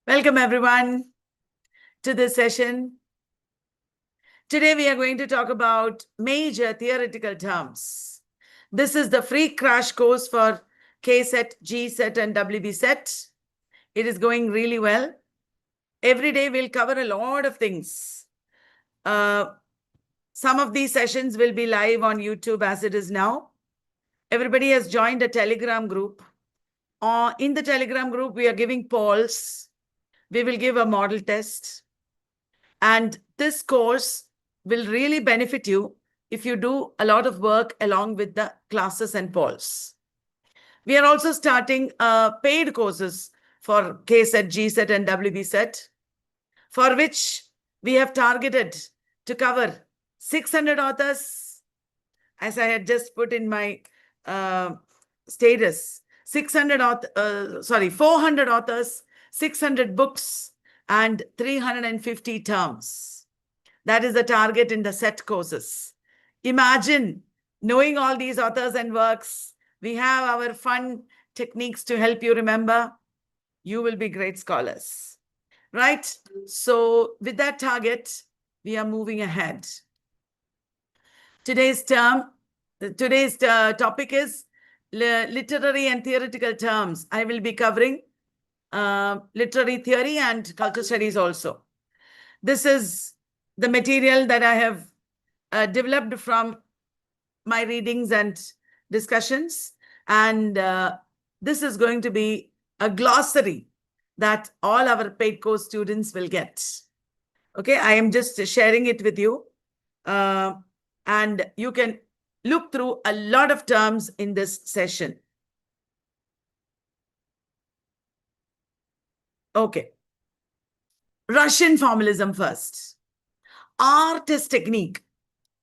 Welcome everyone to this session. Today we are going to talk about major theoretical terms. This is the free crash course for K-Set, G-Set and WB-Set. It is going really well. Every day we'll cover a lot of things. Some of these sessions will be live on YouTube as it is now. Everybody has joined a Telegram group. In the Telegram group, we are giving polls. We will give a model test. And this course will really benefit you if you do a lot of work along with the classes and polls. We are also starting paid courses for K-Set, G-Set and WB-Set, for which we have targeted to cover 600 authors, as I had just put in my status, 400 authors, 600 books, and 350 terms. That is the target in the set courses. Imagine knowing all these authors and works. We have our fun techniques to help you remember. You will be great scholars, right? So with that target, we are moving ahead. Today's topic is literary and theoretical terms. I will be covering literary theory and culture studies also. This is the material that I have developed from my readings and discussions. And this is going to be a glossary that all our paid course students will get. Okay, I am just sharing it with you. And you can look through a lot of terms in this session. Okay. Russian formalism first. Art is technique.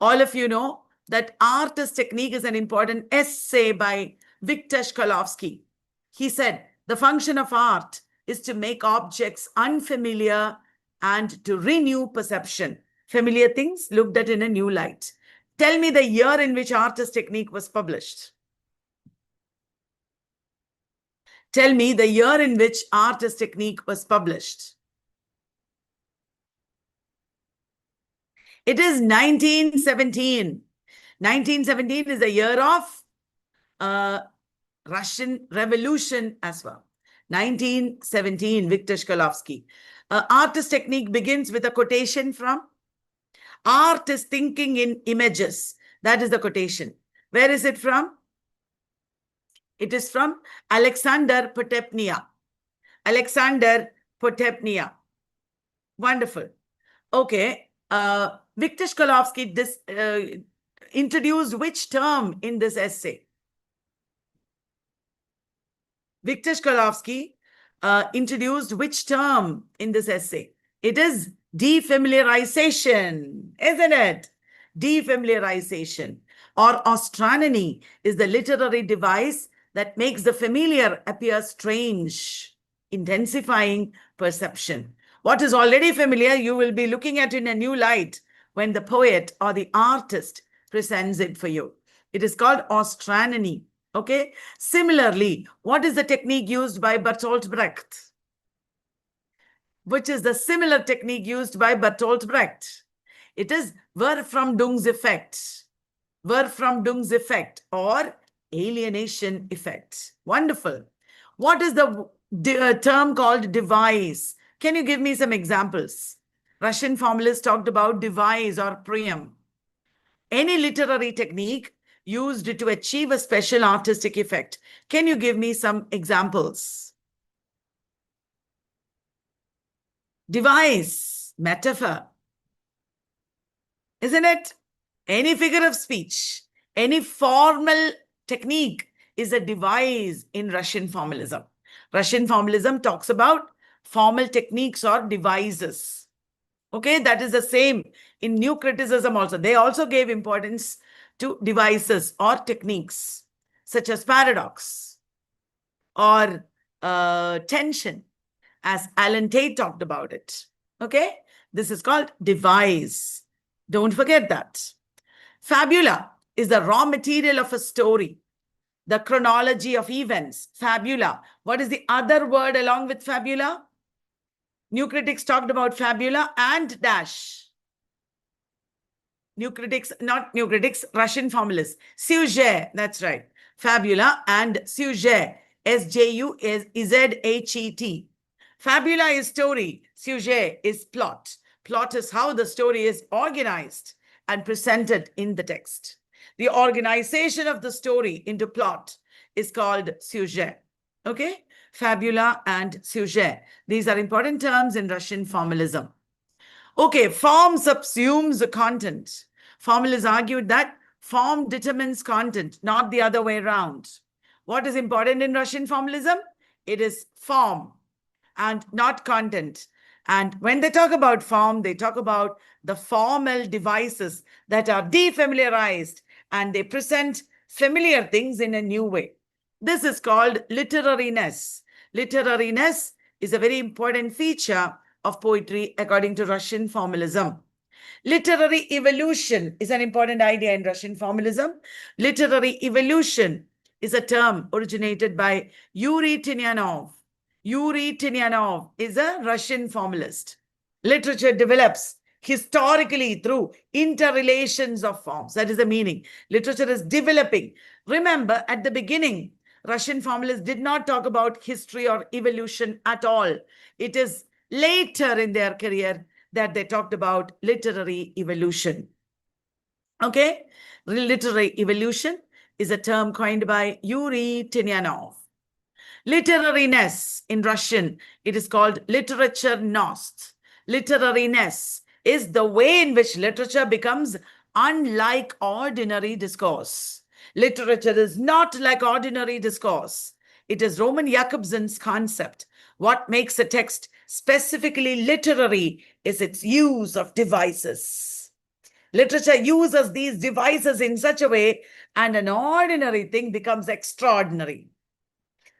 All of you know that art is technique is an important essay by Viktor Shklovsky. He said, the function of art is to make objects unfamiliar and to renew perception. Familiar things looked at in a new light. Tell me the year in which art is technique was published. Tell me the year in which art is technique was published. It is 1917. 1917 is the year of Russian Revolution as well. 1917, Viktor Shklovsky. Art is technique begins with a quotation from art is thinking in images. That is the quotation. Where is it from? It is from Alexander Potepnia. Alexander Potepnia. Wonderful. Okay. Viktor Shklovsky introduced which term in this essay? Viktor Shklovsky introduced which term in this essay? It is defamiliarization, isn't it? Defamiliarization or ostranomy is the literary device that makes the familiar appear strange, intensifying perception. What is already familiar, you will be looking at in a new light when the poet or the artist presents it for you. It is called ostranomy. Okay. Similarly, what is the technique used by Bertolt Brecht? Which is the similar technique used by Bertolt Brecht? It is Verfremdungseffekt. Verfremdungseffekt or alienation effect. Wonderful. What is the term called device? Can you give me some examples? Russian formalists talked about device or priam. Any literary technique used to achieve a special artistic effect. Can you give me some examples? Device, metaphor. Isn't it? Any figure of speech, any formal technique is a device in Russian formalism. Russian formalism talks about formal techniques or devices. Okay, that is the same in new criticism also. They also gave importance to devices or techniques such as paradox or tension, as Alan Tate talked about it. Okay, this is called device. Don't forget that. Fabula is the raw material of a story, the chronology of events. Fabula. What is the other word along with fabula? New critics talked about fabula and dash. New critics, not new critics, Russian formalists. Sujet, that's right. Fabula and sujet, S-J-U-Z-H-E-T. Fabula is story, sujet is plot. Plot is how the story is organized and presented in the text. The organization of the story into plot is called sujet. Okay? Fabula and sujet. These are important terms in Russian formalism. Okay, form subsumes the content. Formalists argued that form determines content, not the other way around. What is important in Russian formalism? It is form and not content. And when they talk about form, they talk about the formal devices that are defamiliarized and they present familiar things in a new way. This is called literariness. Literariness is a very important feature of poetry according to Russian formalism. Literary evolution is an important idea in Russian formalism. Literary evolution is a term originated by Yuri Tinyanov. Yuri Tinyanov is a Russian formalist. Literature develops historically through interrelations of forms. That is the meaning. Literature is developing. Remember, at the beginning, Russian formalists did not talk about history or evolution at all. It is later in their career that they talked about literary evolution. Okay? Literary evolution is a term coined by Yuri Tinyanov. Literariness in Russian, it is called literaturnost. Literariness is the way in which literature becomes unlike ordinary discourse. Literature is not like ordinary discourse. It is Roman Jakobson's concept. What makes a text specifically literary is its use of devices. Literature uses these devices in such a way, and an ordinary thing becomes extraordinary.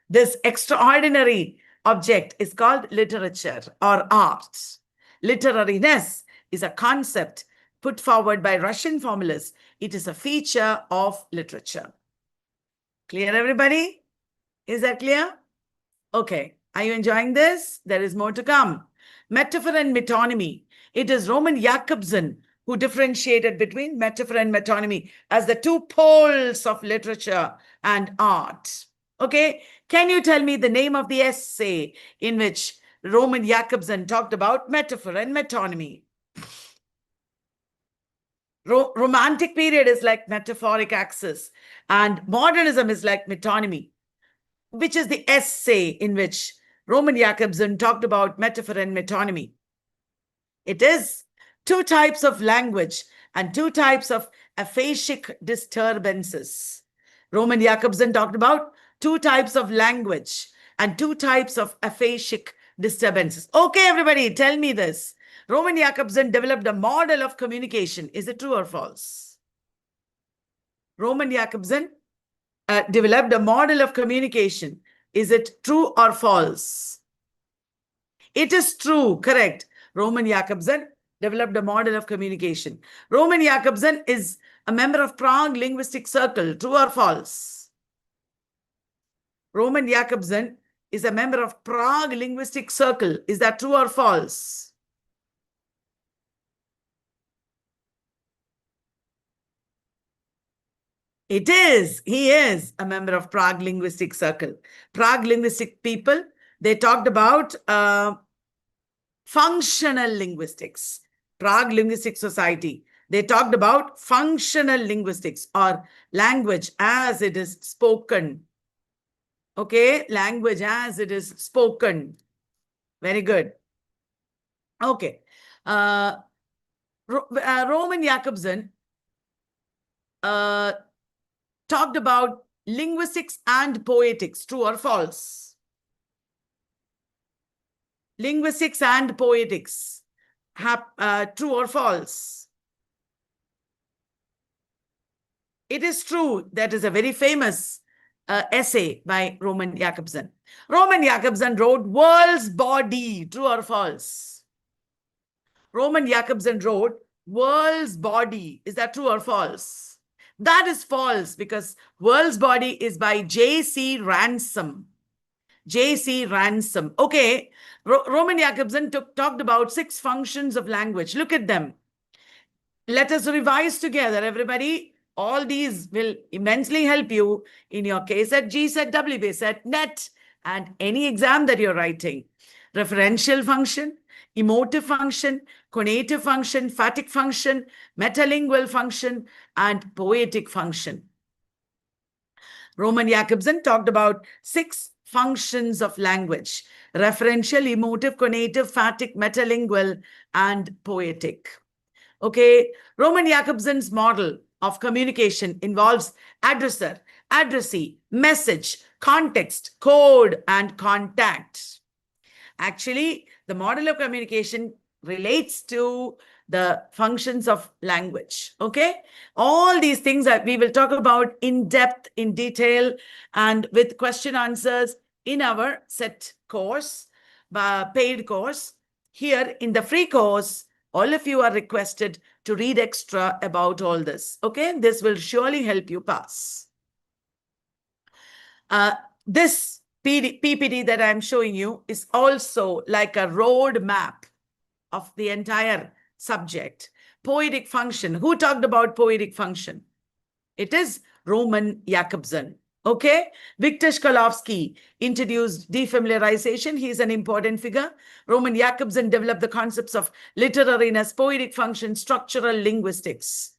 This extraordinary object is called literature or art. Literariness is a concept put forward by Russian formalists. It is a feature of literature. Clear, everybody? Is that clear? Okay. Are you enjoying this? There is more to come. Metaphor and metonymy. It is Roman Jakobson who differentiated between metaphor and metonymy as the two poles of literature and art. Okay, can you tell me the name of the essay in which Roman Jakobson talked about metaphor and metonymy? Romantic period is like metaphoric axis, and modernism is like metonymy. Which is the essay in which Roman Jakobson talked about metaphor and metonymy? It is two types of language and two types of aphasic disturbances. Roman Jakobson talked about two types of language and two types of aphasic disturbances. Okay, everybody, tell me this. Roman Jakobson developed a model of communication. Is it true or false? Roman Jakobson developed a model of communication. Is it true or false? It is true, correct. Roman Jakobson developed a model of communication. Roman Jakobson is a member of Prague Linguistic Circle. True or false? Roman Jakobson is a member of Prague Linguistic Circle. Is that true or false? It is. He is a member of Prague Linguistic Circle. Prague linguistic people, they talked about functional linguistics. Prague Linguistic Society, they talked about functional linguistics or language as it is spoken. Okay, language as it is spoken. Very good. Okay. Roman Jakobson talked about linguistics and poetics. True or false? Linguistics and poetics. True or false? It is true. That is a very famous essay by Roman Jakobson. Roman Jakobson wrote World's Body. True or false? Roman Jakobson wrote World's Body. Is that true or false? That is false because World's Body is by J.C. Ransom. J.C. Ransom. Okay, Roman Jakobson talked about 6 functions of language. Look at them. Let us revise together, everybody. All these will immensely help you in your KSET, GSET, WBSET, NET, and any exam that you're writing. Referential function, emotive function, conative function, phatic function, metalingual function, and poetic function. Roman Jakobson talked about 6 functions of language: referential, emotive, conative, phatic, metalingual, and poetic. Okay, Roman Jakobson's model of communication involves addresser, addressee, message, context, code, and contact. Actually, the model of communication relates to the functions of language. Okay, all these things that we will talk about in depth, in detail, and with question answers in our set course, paid course. Here in the free course, all of you are requested to read extra about all this. Okay, this will surely help you pass. This PPT that I'm showing you is also like a road map of the entire subject. Poetic function. Who talked about poetic function? It is Roman Jakobson. Okay, Victor Shklovsky introduced defamiliarization. He is an important figure. Roman Jakobson developed the concepts of literariness, poetic function, structural linguistics.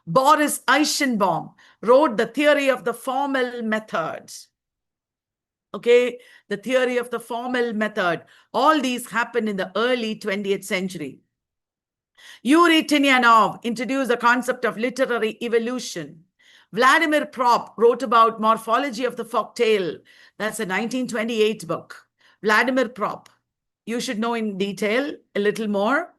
Boris Eichenbaum wrote the theory of the formal method. Okay, the theory of the formal method. All these happened in the early 20th century. Yuri Tinyanov introduced the concept of literary evolution. Vladimir Prop wrote about morphology of the folktale. That's a 1928 book. Vladimir Prop. You should know in detail a little more.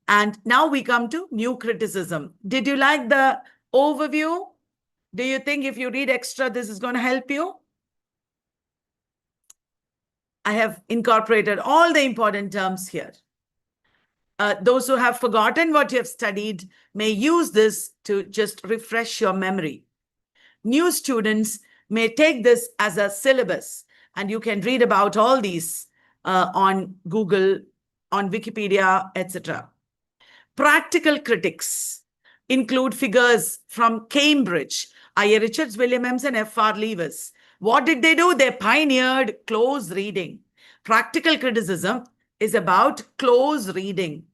And now we come to new criticism. Did you like the overview? Do you think if you read extra, this is going to help you? I have incorporated all the important terms here. Those who have forgotten what you have studied may use this to just refresh your memory. New students may take this as a syllabus, and you can read about all these on Google, on Wikipedia, etc. Practical critics include figures from Cambridge, I.A. Richards, William Emerson, F.R. Lewis. What did they do? They pioneered close reading. Practical criticism is about close reading.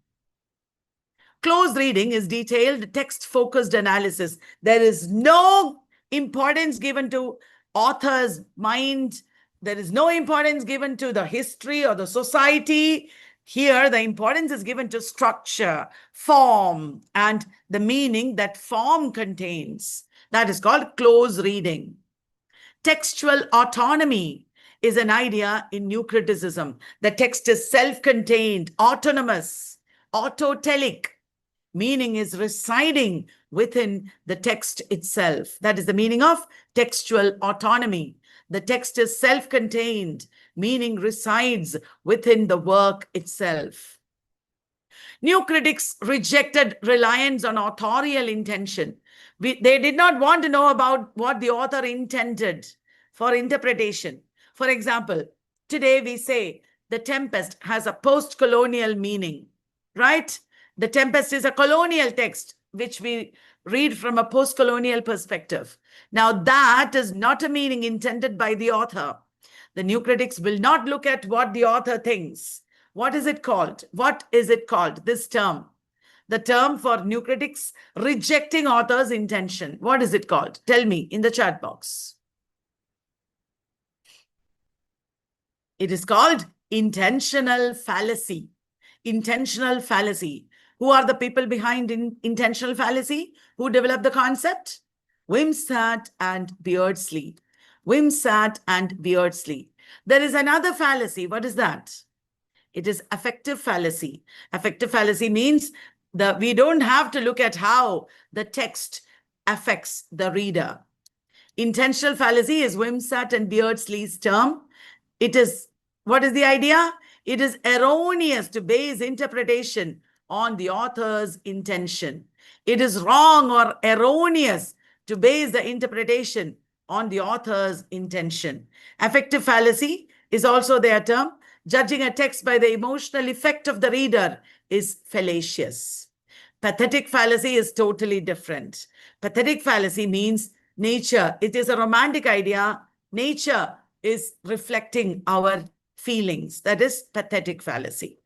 Close reading is detailed, text-focused analysis. There is no importance given to author's mind. There is no importance given to the history or the society. Here, the importance is given to structure, form, and the meaning that form contains. That is called close reading. Textual autonomy is an idea in new criticism. The text is self-contained, autonomous, autotelic. Meaning is residing within the text itself. That is the meaning of textual autonomy. The text is self-contained, meaning resides within the work itself. New critics rejected reliance on authorial intention. They did not want to know about what the author intended for interpretation. For example, today we say The Tempest has a post-colonial meaning, right? The Tempest is a colonial text, which we read from a post-colonial perspective. Now, that is not a meaning intended by the author. The new critics will not look at what the author thinks. What is it called? What is it called, this term? The term for new critics, rejecting author's intention. What is it called? Tell me in the chat box. It is called intentional fallacy. Intentional fallacy. Who are the people behind intentional fallacy? Who developed the concept? Wimsatt and Beardsley. Wimsatt and Beardsley. There is another fallacy. What is that? It is affective fallacy. Affective fallacy means we don't have to look at how the text affects the reader. Intentional fallacy is Wimsatt and Beardsley's term. It is, what is the idea? It is erroneous to base interpretation on the author's intention. It is wrong or erroneous to base the interpretation on the author's intention. Affective fallacy is also their term. Judging a text by the emotional effect of the reader is fallacious. Pathetic fallacy is totally different. Pathetic fallacy means nature. It is a romantic idea. Nature is reflecting our feelings. That is pathetic fallacy.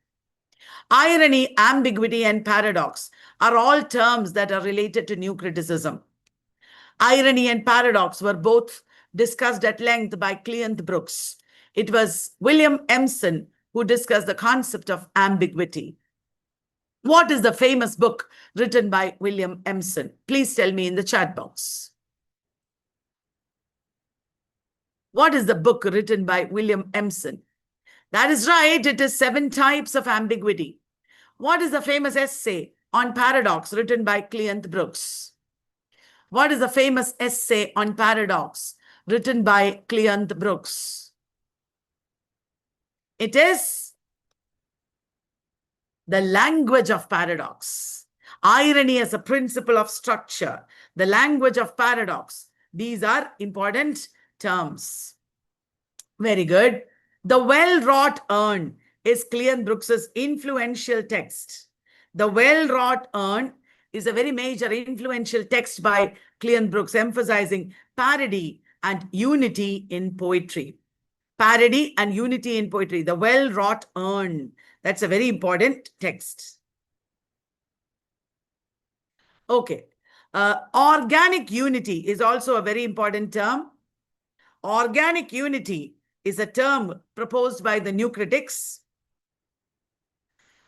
Irony, ambiguity, and paradox are all terms that are related to new criticism. Irony and paradox were both discussed at length by Cleanth Brooks. It was William Emerson who discussed the concept of ambiguity. What is the famous book written by William Emerson? Please tell me in the chat box. What is the book written by William Emerson? That is right. It is 7 Types of Ambiguity. What is the famous essay on paradox written by Cleanth Brooks? What is the famous essay on paradox written by Cleanth Brooks? It is The Language of Paradox. Irony as a principle of structure. The language of paradox. These are important terms. Very good. The Well-Wrought Urn is Cleanth Brooks's influential text. The Well-Wrought Urn is a very major influential text by Cleanth Brooks, emphasizing parody and unity in poetry. Parody and unity in poetry. The Well-Wrought Urn. That's a very important text. Okay. Organic unity is also a very important term. Organic unity is a term proposed by the new critics.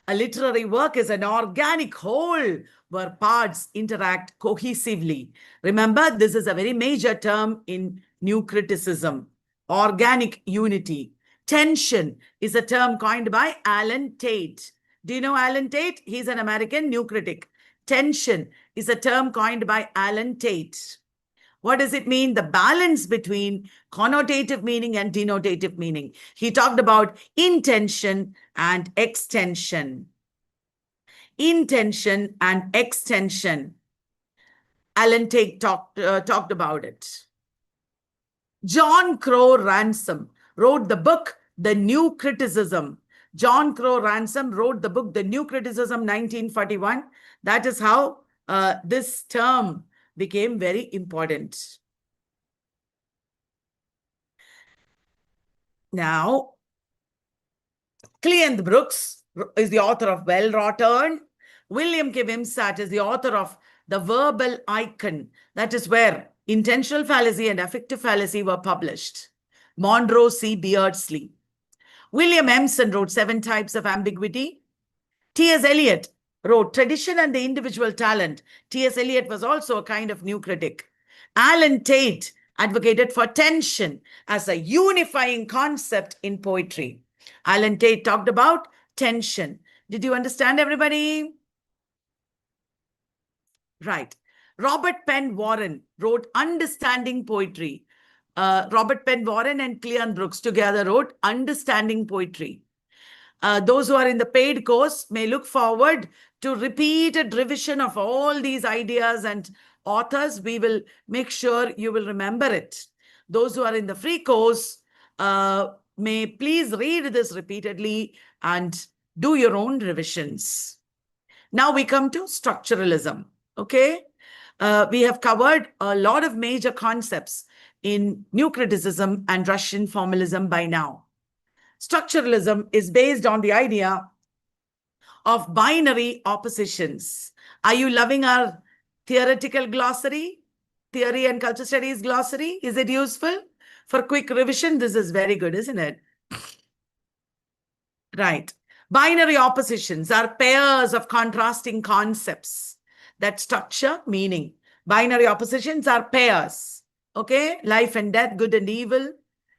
A literary work is an organic whole where parts interact cohesively. Remember, this is a very major term in new criticism. Organic unity. Tension is a term coined by Alan Tate. Do you know Alan Tate? He's an American new critic. Tension is a term coined by Alan Tate. What does it mean? The balance between connotative meaning and denotative meaning. He talked about intention and extension. Intention and extension. Alan Tate talked about it. John Crow Ransom wrote the book, The New Criticism. John Crow Ransom wrote the book, The New Criticism, 1941. That is how this term became very important. Now, Cleanth Brooks is the author of Well-Wrought Urn. William K. Wimsatt is the author of The Verbal Icon. That is where Intentional Fallacy and Affective Fallacy were published. Monroe C. Beardsley. William Emerson wrote 7 Types of Ambiguity. T.S. Eliot wrote Tradition and the Individual Talent. T.S. Eliot was also a kind of new critic. Alan Tate advocated for tension as a unifying concept in poetry. Alan Tate talked about tension. Did you understand, everybody? Right. Robert Penn Warren wrote Understanding Poetry. Robert Penn Warren and Cleanth Brooks together wrote Understanding Poetry. Those who are in the paid course may look forward to repeated revision of all these ideas and authors. We will make sure you will remember it. Those who are in the free course may please read this repeatedly and do your own revisions. Now we come to structuralism. Okay. We have covered a lot of major concepts in new criticism and Russian formalism by now. Structuralism is based on the idea of binary oppositions. Are you loving our theoretical glossary? Theory and culture studies glossary? Is it useful? For quick revision, this is very good, isn't it? Right. Binary oppositions are pairs of contrasting concepts that structure meaning. Binary oppositions are pairs. Okay? Life and death, good and evil,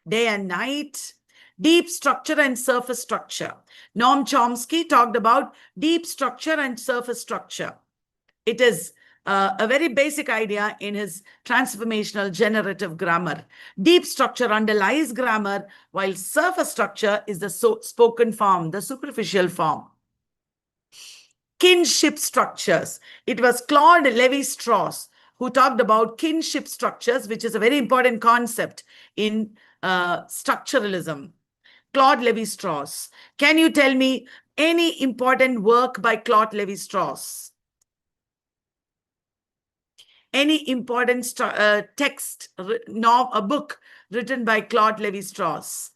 day and night, deep structure and surface structure. Noam Chomsky talked about deep structure and surface structure. It is a very basic idea in his transformational generative grammar. Deep structure underlies grammar, while surface structure is the spoken form, the superficial form. Kinship structures. It was Claude Lévi-Strauss who talked about kinship structures, which is a very important concept in structuralism. Claude Lévi-Strauss. Can you tell me any important work by Claude Lévi-Strauss? Any important text, a book written by Claude Lévi-Strauss?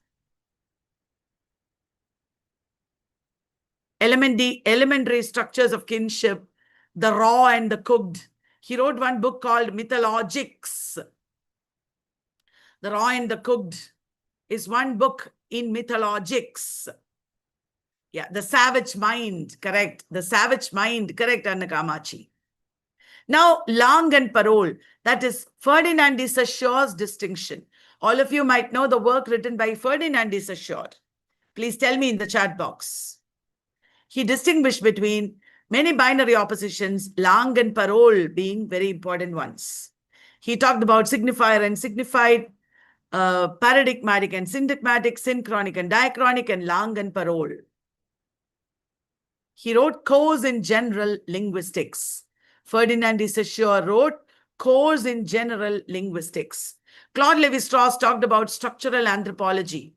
Elementary structures of kinship, the raw and the cooked. He wrote one book called Mythologics. The raw and the cooked is one book in Mythologics. Yeah, the savage mind, correct. The savage mind, correct, Anna Kamachi. Now, Lang and Parole, that is Ferdinand de Saussure's distinction. All of you might know the work written by Ferdinand de Saussure. Please tell me in the chat box. He distinguished between many binary oppositions, Lang and Parole being very important ones. He talked about signifier and signified, paradigmatic and syntagmatic, synchronic and diachronic, and Lang and Parole. He wrote Course in General Linguistics. Ferdinand de Saussure wrote Course in General Linguistics. Claude Lévi-Strauss talked about structural anthropology.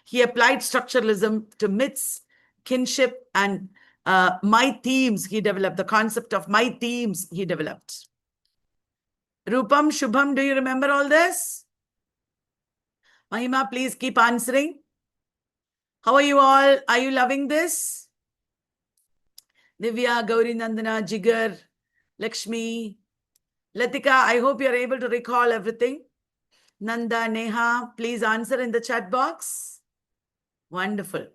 He applied structuralism to myths, kinship, and my themes he developed. The concept of my themes he developed. Rupam, Shubham, do you remember all this? Mahima, please keep answering. How are you all? Are you loving this? Divya, Gauri Nandana, Jigar, Lakshmi, Latika, I hope you're able to recall everything. Nanda, Neha, please answer in the chat box. Wonderful.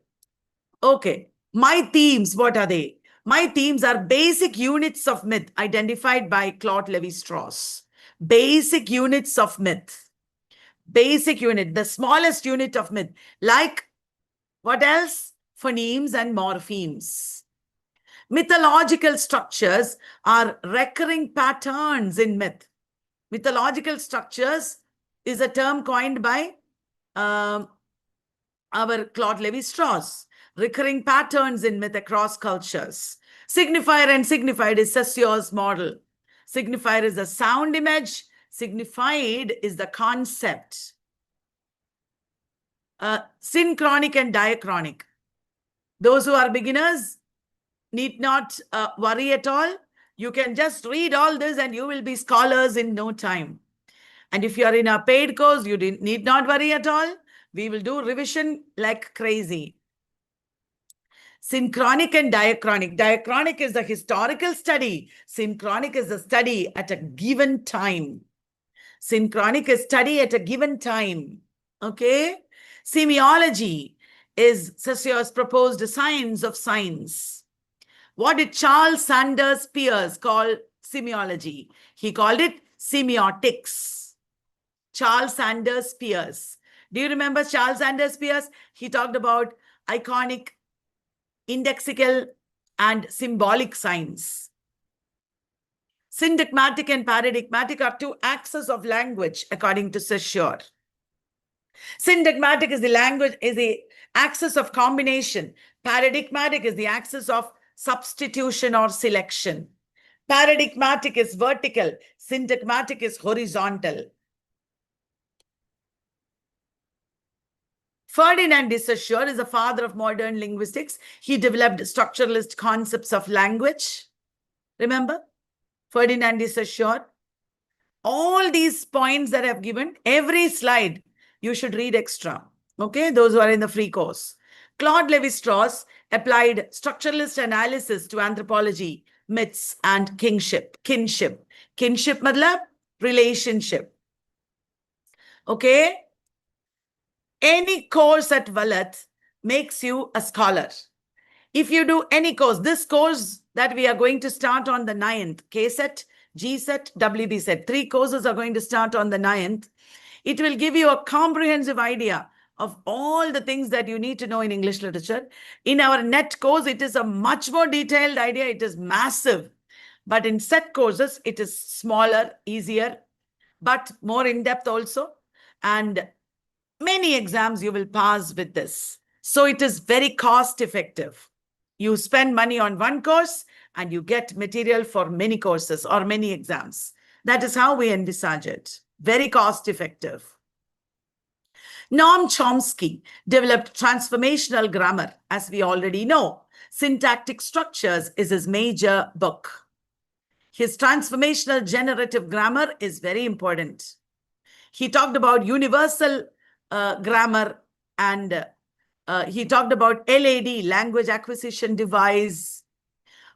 Okay. My themes, what are they? My themes are basic units of myth identified by Claude Lévi-Strauss. Basic units of myth. Basic unit, the smallest unit of myth. Like, what else? Phonemes and morphemes. Mythological structures are recurring patterns in myth. Mythological structures is a term coined by our Claude Lévi-Strauss. Recurring patterns in myth across cultures. Signifier and signified is Saussure's model. Signifier is the sound image. Signified is the concept. Synchronic and diachronic. Those who are beginners need not worry at all. You can just read all this and you will be scholars in no time. And if you are in a paid course, you need not worry at all. We will do revision like crazy. Synchronic and diachronic. Diachronic is the historical study. Synchronic is the study at a given time. Synchronic is study at a given time. Okay? Semiology is Saussure's proposed science of science. What did Charles Sanders Peirce call semiology? He called it semiotics. Charles Sanders Peirce. Do you remember Charles Sanders Peirce? He talked about iconic, indexical, and symbolic signs. Syntagmatic and paradigmatic are two axes of language, according to Saussure. Syntagmatic is the language, is the axis of combination. Paradigmatic is the axis of substitution or selection. Paradigmatic is vertical. Syntagmatic is horizontal. Ferdinand de Saussure is the father of modern linguistics. He developed structuralist concepts of language. Remember? Ferdinand de Saussure. All these points that I've given, every slide, you should read extra. Okay? Those who are in the free course. Claude Lévi-Strauss applied structuralist analysis to anthropology, myths, and kinship. Kinship matlab relationship. Okay? Any course at Vallath makes you a scholar. If you do any course, this course that we are going to start on the 9th, K-Set, G-Set, WB-Set, 3 courses are going to start on the 9th. It will give you a comprehensive idea of all the things that you need to know in English literature. In our net course, it is a much more detailed idea. It is massive. But in set courses, it is smaller, easier, but more in-depth also. And many exams you will pass with this. So it is very cost-effective. You spend money on one course and you get material for many courses or many exams. That is how we envisage it. Very cost-effective. Noam Chomsky developed transformational grammar, as we already know. Syntactic Structures is his major book. His transformational generative grammar is very important. He talked about universal grammar, and he talked about LAD, language acquisition device.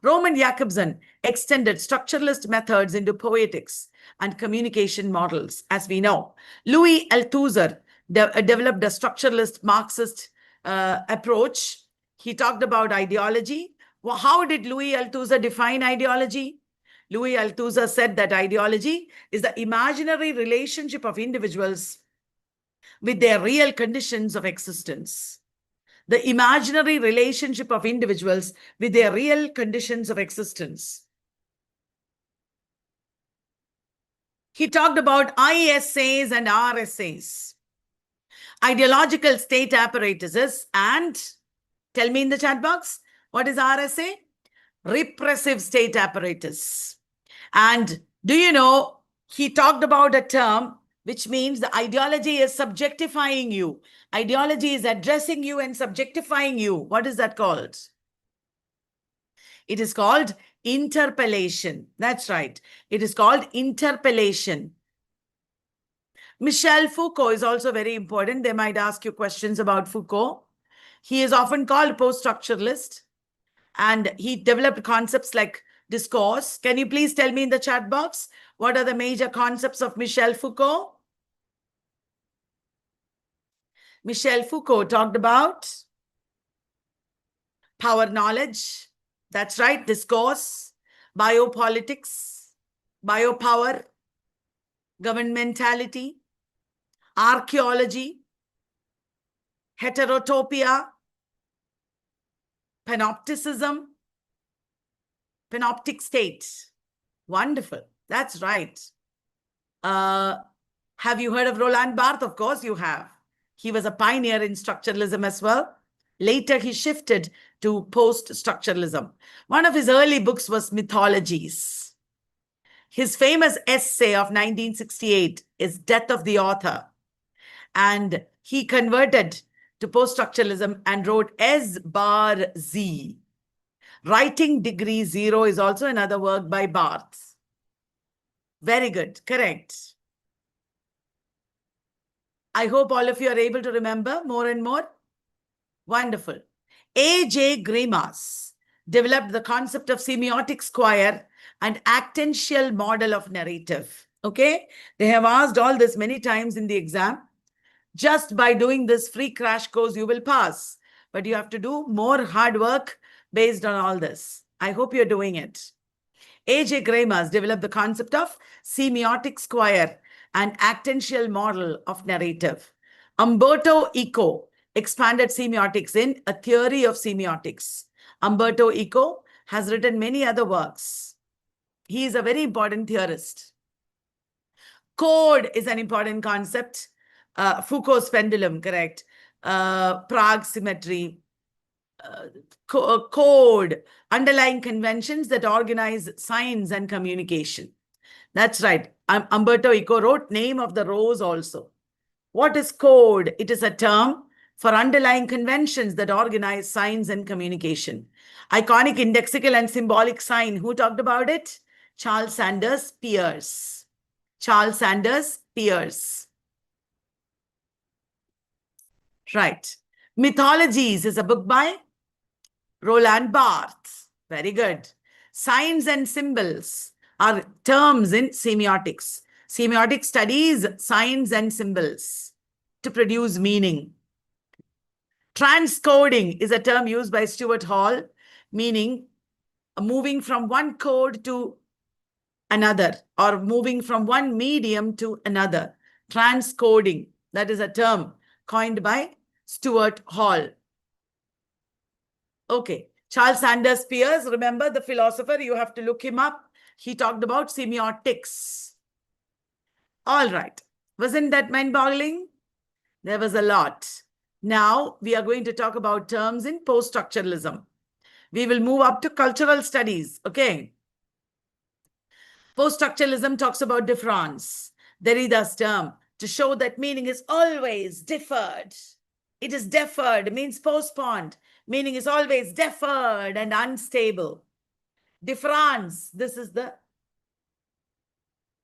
Roman Jakobson extended structuralist methods into poetics and communication models, as we know. Louis Althusser developed a structuralist Marxist approach. He talked about ideology. Well, how did Louis Althusser define ideology? Louis Althusser said that ideology is the imaginary relationship of individuals with their real conditions of existence. The imaginary relationship of individuals with their real conditions of existence. He talked about ISAs and RSAs, ideological state apparatuses, and tell me in the chat box, what is RSA? Repressive state apparatus. And do you know, he talked about a term which means the ideology is subjectifying you. Ideology is addressing you and subjectifying you. What is that called? It is called interpellation. That's right. It is called interpellation. Michel Foucault is also very important. They might ask you questions about Foucault. He is often called post-structuralist, and he developed concepts like discourse. Can you please tell me in the chat box, what are the major concepts of Michel Foucault? Michel Foucault talked about power knowledge. That's right, discourse, biopolitics, biopower, governmentality, archaeology, heterotopia, panopticism, panoptic state. Wonderful. That's right. Have you heard of Roland Barthes? Of course you have. He was a pioneer in structuralism as well. Later, he shifted to post-structuralism. One of his early books was Mythologies. His famous essay of 1968 is Death of the Author. And he converted to post-structuralism and wrote S bar Z. Writing Degree Zero is also another work by Barthes. Very good. Correct. I hope all of you are able to remember more and more. Wonderful. A.J. Greimas developed the concept of semiotic square and actential model of narrative. Okay? They have asked all this many times in the exam. Just by doing this free crash course, you will pass. But you have to do more hard work based on all this. I hope you're doing it. A.J. Greimas developed the concept of semiotic square and actential model of narrative. Umberto Eco expanded semiotics in A Theory of Semiotics. Umberto Eco has written many other works. He is a very important theorist. Code is an important concept. Foucault's pendulum, correct. Prague symmetry. Code, underlying conventions that organize signs and communication. That's right. Umberto Eco wrote Name of the Rose also. What is code? It is a term for underlying conventions that organize signs and communication. Iconic indexical and symbolic sign. Who talked about it? Charles Sanders Peirce. Charles Sanders Peirce. Right. Mythologies is a book by Roland Barthes. Very good. Signs and symbols are terms in semiotics. Semiotics studies signs and symbols to produce meaning. Transcoding is a term used by Stuart Hall, meaning moving from one code to another or moving from one medium to another. Transcoding, that is a term coined by Stuart Hall. Okay, Charles Sanders Peirce, remember the philosopher, you have to look him up. He talked about semiotics. All right, wasn't that mind-boggling? There was a lot. Now we are going to talk about terms in post-structuralism. We will move up to cultural studies, okay? Post-structuralism talks about difference. Derrida's term, to show that meaning is always deferred. It is deferred, means postponed. Meaning is always deferred and unstable. Difference, this is the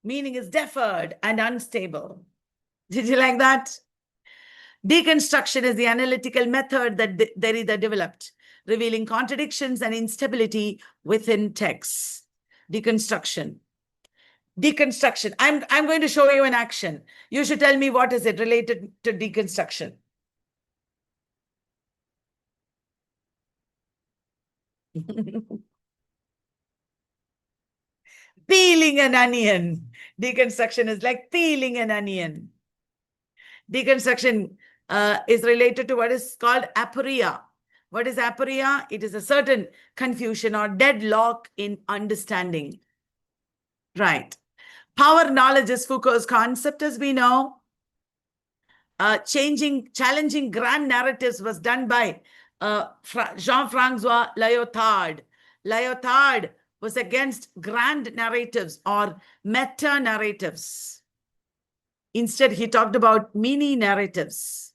meaning is deferred and unstable. Did you like that? Deconstruction is the analytical method that Derrida developed, revealing contradictions and instability within texts. Deconstruction. Deconstruction. I'm going to show you an action. You should tell me what is it related to deconstruction. Peeling an onion. Deconstruction is like peeling an onion. Deconstruction is related to what is called aporia. What is aporia? It is a certain confusion or deadlock in understanding. Right. Power knowledge is Foucault's concept, as we know. Challenging grand narratives was done by Jean-Francois Lyotard. Lyotard was against grand narratives or meta-narratives. Instead, he talked about mini-narratives.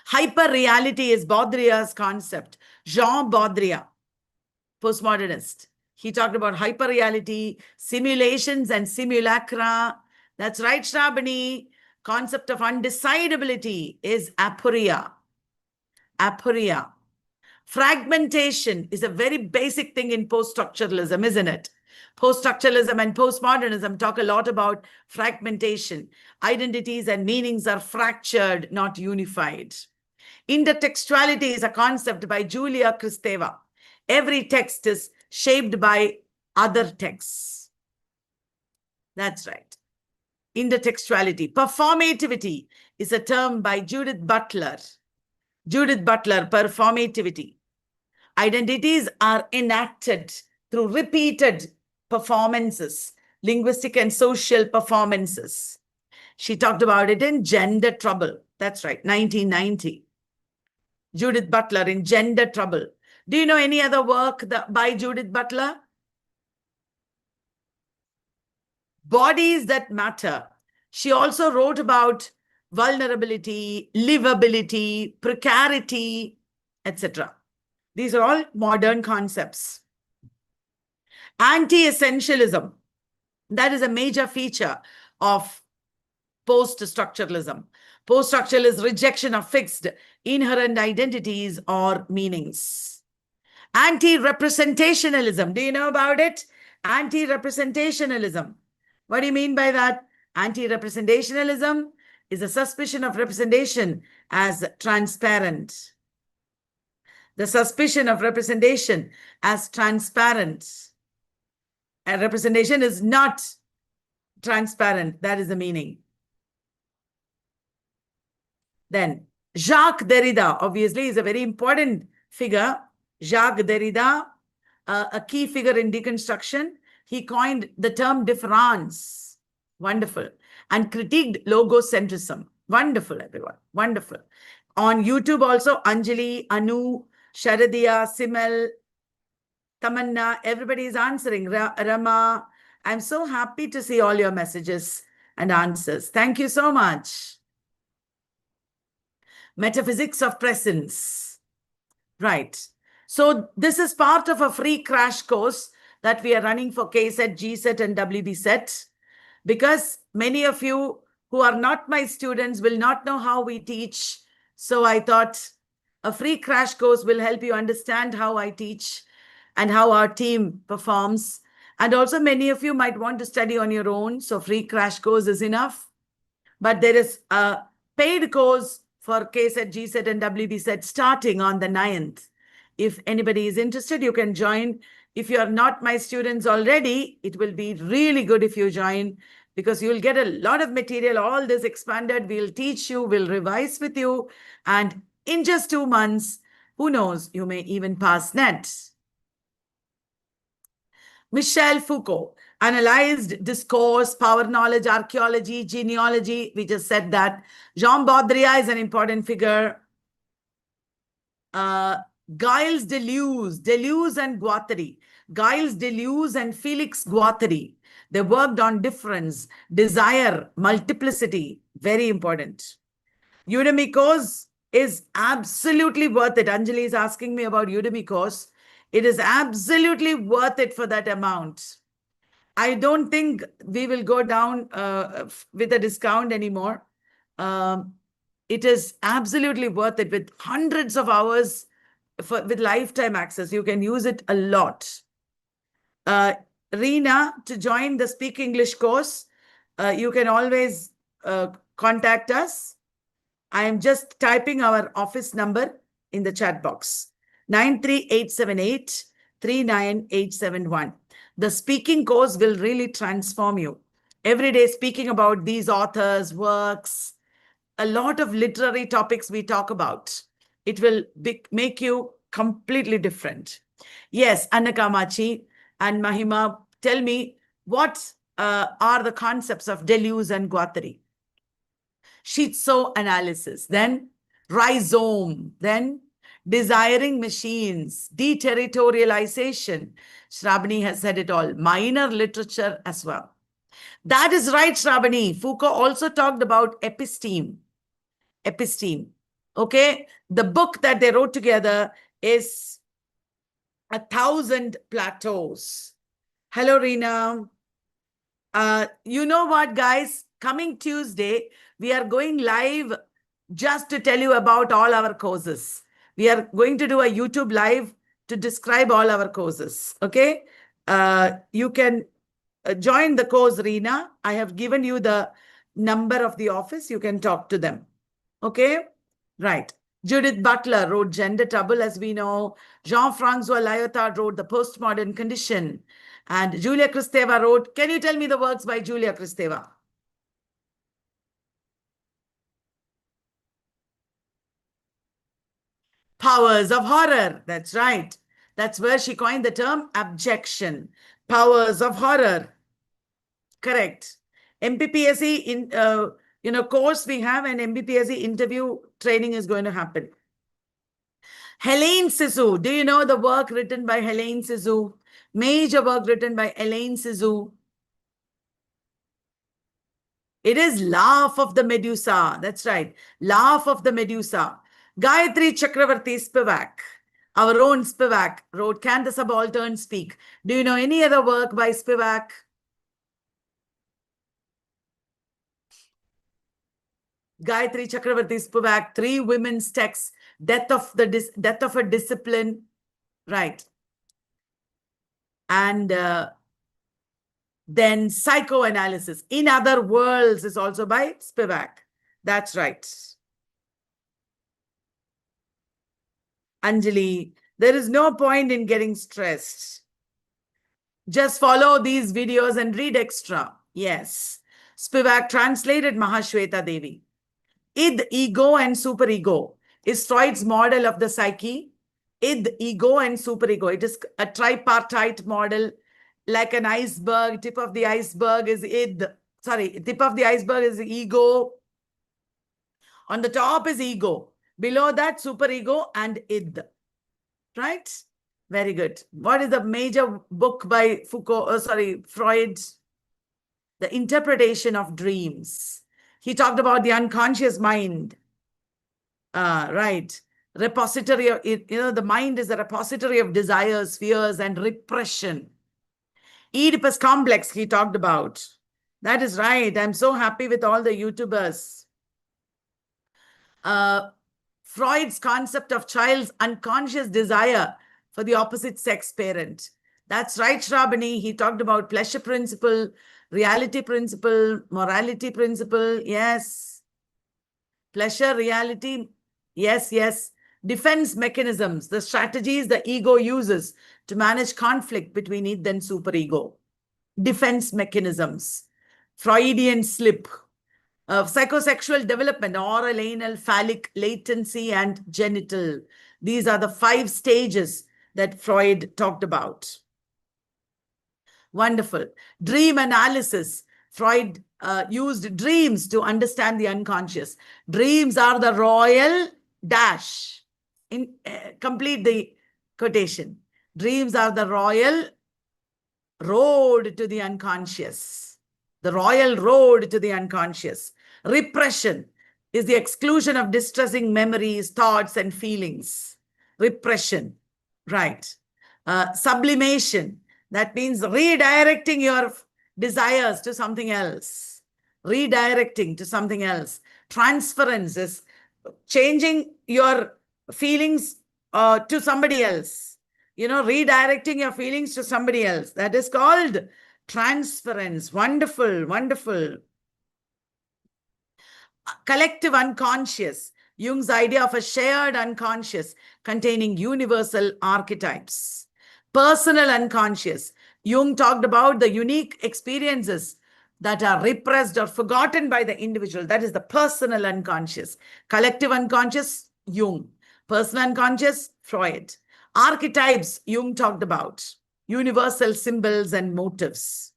Hyper-reality is Baudrillard's concept. Jean Baudrillard, postmodernist. He talked about hyper-reality, simulations and simulacra. That's right, Shrabani. Concept of undecidability is aporia. Aporia. Fragmentation is a very basic thing in post-structuralism, isn't it? Post-structuralism and postmodernism talk a lot about fragmentation. Identities and meanings are fractured, not unified. Intertextuality is a concept by Julia Kristeva. Every text is shaped by other texts. That's right. Intertextuality. Performativity is a term by Judith Butler. Judith Butler, performativity. Identities are enacted through repeated performances, linguistic and social performances. She talked about it in Gender Trouble. That's right, 1990. Judith Butler in Gender Trouble. Do you know any other work by Judith Butler? Bodies That Matter. She also wrote about vulnerability, livability, precarity, etc. These are all modern concepts. Anti-essentialism. That is a major feature of post-structuralism. Post-structuralist rejection of fixed inherent identities or meanings. Anti-representationalism. Do you know about it? Anti-representationalism. What do you mean by that? Anti-representationalism is a suspicion of representation as transparent. The suspicion of representation as transparent. And representation is not transparent. That is the meaning. Then Jacques Derrida, obviously, is a very important figure. Jacques Derrida, a key figure in deconstruction. He coined the term difference. Wonderful. And critiqued logocentrism. Wonderful, everyone. Wonderful. On YouTube also, Anjali, Anu, Sharadia, Simel, Tamanna, everybody is answering. Rama, I'm so happy to see all your messages and answers. Thank you so much. Metaphysics of presence. Right. So this is part of a free crash course that we are running for KSET, GSET, and WBSET, because many of you who are not my students will not know how we teach. So I thought a free crash course will help you understand how I teach and how our team performs. And also many of you might want to study on your own. So free crash course is enough. But there is a paid course for KSET, GSET, and WBSET starting on the 9th. If anybody is interested, you can join. If you are not my students already, it will be really good if you join, because you'll get a lot of material, all this expanded. We'll teach you, we'll revise with you. And in just 2 months, who knows, you may even pass NET. Michel Foucault analyzed discourse, power knowledge, archaeology, genealogy. We just said that. Jean Baudrillard is an important figure. Gilles Deleuze and Guattari. Gilles Deleuze and Félix Guattari. They worked on difference, desire, multiplicity. Very important. Udemy course is absolutely worth it. Anjali is asking me about Udemy course. It is absolutely worth it for that amount. I don't think we will go down with a discount anymore. It is absolutely worth it with hundreds of hours with lifetime access. You can use it a lot. Reena, to join the Speak English course, you can always contact us. I am just typing our office number in the chat box. 93878 39871. The speaking course will really transform you. Every day speaking about these authors, works, a lot of literary topics we talk about. It will make you completely different. Yes, Annakamachi and Mahima, tell me what are the concepts of deluge and guattari? Schizoanalysis, then rhizome, then desiring machines, deterritorialization. Shravani has said it all. Minor literature as well. That is right, Shravani. Foucault also talked about episteme. Episteme. Okay? The book that they wrote together is 1,000 Plateaus. Hello, Reena. You know what, guys? Coming Tuesday, we are going live just to tell you about all our courses. We are going to do a YouTube live to describe all our courses. Okay? You can join the course, Reena. I have given you the number of the office. You can talk to them. Okay? Right. Judith Butler wrote Gender Trouble, as we know. Jean-Francois Lyotard wrote The Postmodern Condition. And Julia Kristeva wrote, can you tell me the works by Julia Kristeva? Powers of Horror. That's right. That's where she coined the term abjection. Powers of Horror. Correct. MPPSC course we have, an MPPSC interview training is going to happen. Helene Sisu. Do you know the work written by Helene Sisu? Major work written by Helene Sisu. It is Laugh of the Medusa. That's right. Laugh of the Medusa. Gayatri Chakravarti Spivak, our own Spivak, wrote Can the Subaltern Speak? Do you know any other work by Spivak? Gayatri Chakravarti Spivak, 3 women's texts, Death of a Discipline. Right. And then Psychoanalysis, In Other Worlds, is also by Spivak. That's right. Anjali, there is no point in getting stressed. Just follow these videos and read extra. Yes. Spivak translated Mahashweta Devi. Id, ego and superego is Freud's model of the psyche. Id, ego and superego. It is a tripartite model, like an iceberg. Tip of the iceberg is id. Sorry, tip of the iceberg is ego. On the top is ego. Below that, superego and id. Right? Very good. What is the major book by Freud? The Interpretation of Dreams. He talked about the unconscious mind. Right. Repository of, the mind is a repository of desires, fears, and repression. Oedipus complex, he talked about. That is right. I'm so happy with all the YouTubers. Freud's concept of child's unconscious desire for the opposite sex parent. That's right, Shravani. He talked about pleasure principle, reality principle, morality principle. Yes. Pleasure, reality. Yes, yes. Defense mechanisms, the strategies the ego uses to manage conflict between it and superego. Defense mechanisms. Freudian slip. Psychosexual development, oral, anal, phallic, latency, and genital. These are the 5 stages that Freud talked about. Wonderful. Dream analysis. Freud used dreams to understand the unconscious. Dreams are the royal dash. Complete the quotation. Dreams are the royal road to the unconscious, the royal road to the unconscious. Repression is the exclusion of distressing memories, thoughts, and feelings. Repression, right. Sublimation, that means redirecting your desires to something else. Redirecting to something else. Transference is changing your feelings to somebody else. Redirecting your feelings to somebody else. That is called transference. Wonderful, wonderful. Collective unconscious. Jung's idea of a shared unconscious containing universal archetypes. Personal unconscious. Jung talked about the unique experiences that are repressed or forgotten by the individual. That is the personal unconscious. Collective unconscious, Jung. Personal unconscious, Freud. Archetypes, Jung talked about. Universal symbols and motives.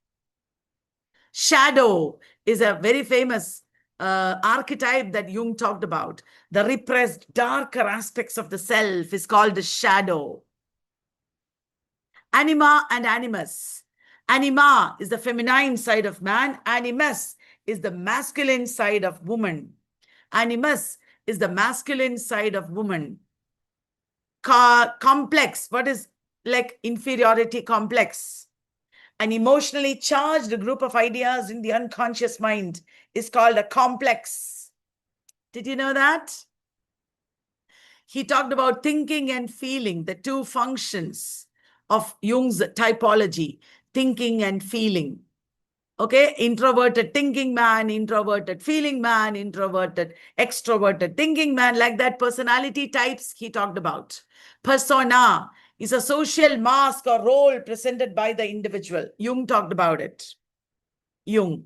Shadow is a very famous archetype that Jung talked about. The repressed, darker aspects of the self is called the shadow. Anima and animus. Anima is the feminine side of man. Animus is the masculine side of woman. Animus is the masculine side of woman. Complex. What is like inferiority complex? An emotionally charged group of ideas in the unconscious mind is called a complex. Did you know that? He talked about thinking and feeling, the two functions of Jung's typology, thinking and feeling. Okay, introverted thinking man, introverted feeling man, introverted, extroverted thinking man, like that personality types he talked about. Persona is a social mask or role presented by the individual. Jung talked about it. Jung.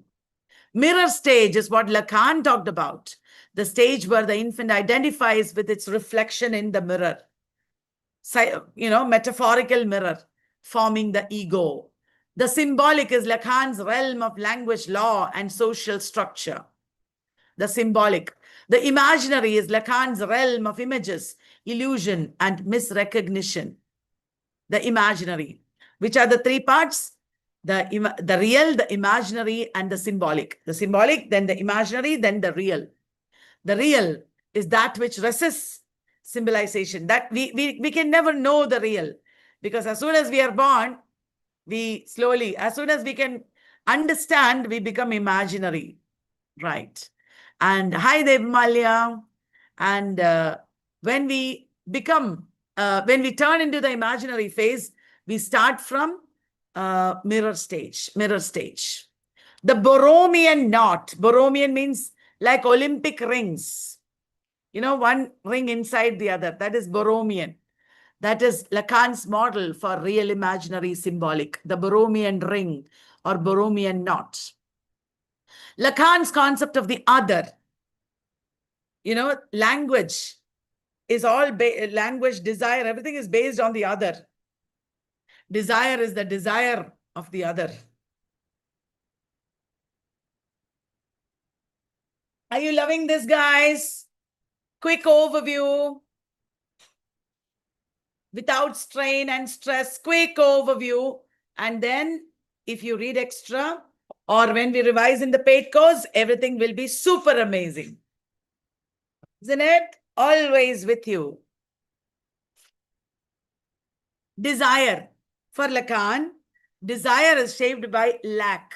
Mirror stage is what Lacan talked about. The stage where the infant identifies with its reflection in the mirror. Metaphorical mirror forming the ego. The symbolic is Lacan's realm of language, law, and social structure. The symbolic. The imaginary is Lacan's realm of images, illusion, and misrecognition. The imaginary. Which are the three parts? The real, the imaginary, and the symbolic. The symbolic, then the imaginary, then the real. The real is that which resists symbolization. That we can never know the real. Because as soon as we are born, we slowly, as soon as we can understand, we become imaginary. Right. And hi, Devmalya. And when we turn into the imaginary phase, we start from mirror stage. The Borromean knot. Borromean means like Olympic rings. One ring inside the other. That is Borromean. That is Lacan's model for real imaginary symbolic, the Borromean ring or Borromean knot. Lacan's concept of the other. Language is all language, desire, everything is based on the other. Desire is the desire of the other. Are you loving this, guys? Quick overview. Without strain and stress, quick overview. And then if you read extra or when we revise in the paid course, everything will be super amazing. Isn't it? Always with you. Desire. For Lacan, desire is shaped by lack.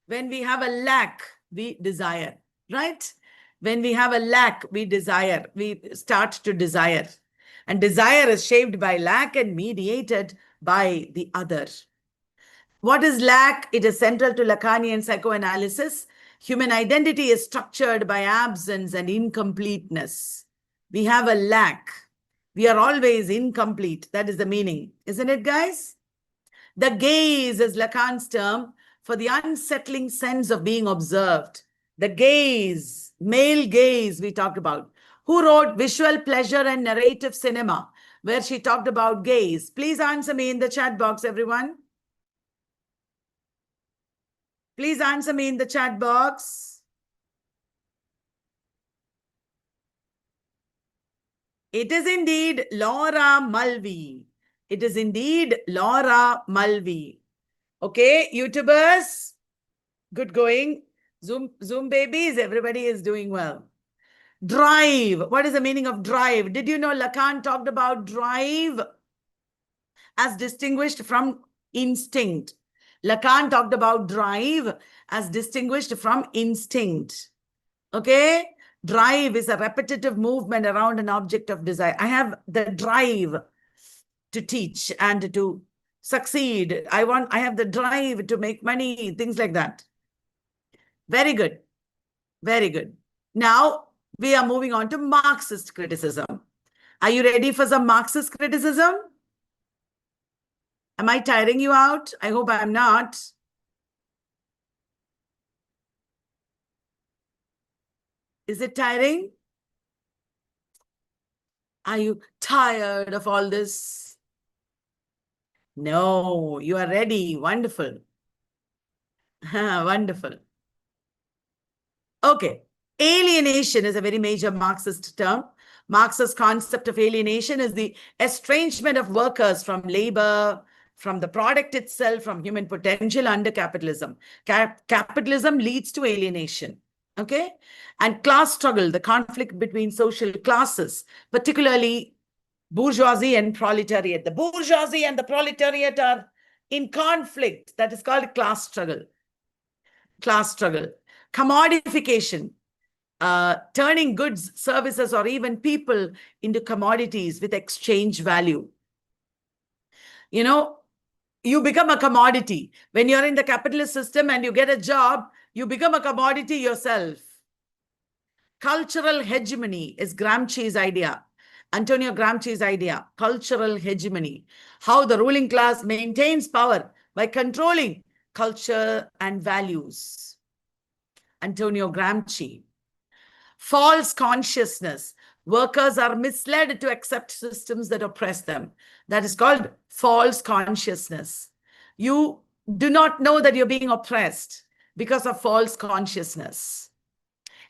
When we have a lack, we desire, right? When we have a lack, we desire. We start to desire. And desire is shaped by lack and mediated by the other. What is lack? It is central to Lacanian psychoanalysis. Human identity is structured by absence and incompleteness. We have a lack. We are always incomplete. That is the meaning. Isn't it, guys? The gaze is Lacan's term for the unsettling sense of being observed. The gaze, male gaze we talked about. Who wrote Visual Pleasure and Narrative Cinema, where she talked about gaze? Please answer me in the chat box, everyone. Please answer me in the chat box. It is indeed Laura Mulvey. It is indeed Laura Mulvey. Okay, YouTubers, good going. Zoom babies, everybody is doing well. Drive. What is the meaning of drive? Did you know Lacan talked about drive as distinguished from instinct? Lacan talked about drive as distinguished from instinct. Okay? Drive is a repetitive movement around an object of desire. I have the drive to teach and to succeed. I have the drive to make money, things like that. Very good. Very good. Now, we are moving on to Marxist criticism. Are you ready for some Marxist criticism? Am I tiring you out? I hope I'm not. Is it tiring? Are you tired of all this? No, you are ready. Wonderful. Wonderful. Okay. Alienation is a very major Marxist term. Marx's concept of alienation is the estrangement of workers from labor, from the product itself, from human potential under capitalism. Capitalism leads to alienation. Okay? And class struggle, the conflict between social classes, particularly bourgeoisie and proletariat. The bourgeoisie and the proletariat are in conflict. That is called class struggle. Class struggle. Commodification, turning goods, services, or even people into commodities with exchange value. You know, you become a commodity. When you're in the capitalist system and you get a job, you become a commodity yourself. Cultural hegemony is Gramsci's idea. Antonio Gramsci's idea, cultural hegemony. How the ruling class maintains power by controlling culture and values. Antonio Gramsci. False consciousness. Workers are misled to accept systems that oppress them. That is called false consciousness. You do not know that you're being oppressed because of false consciousness.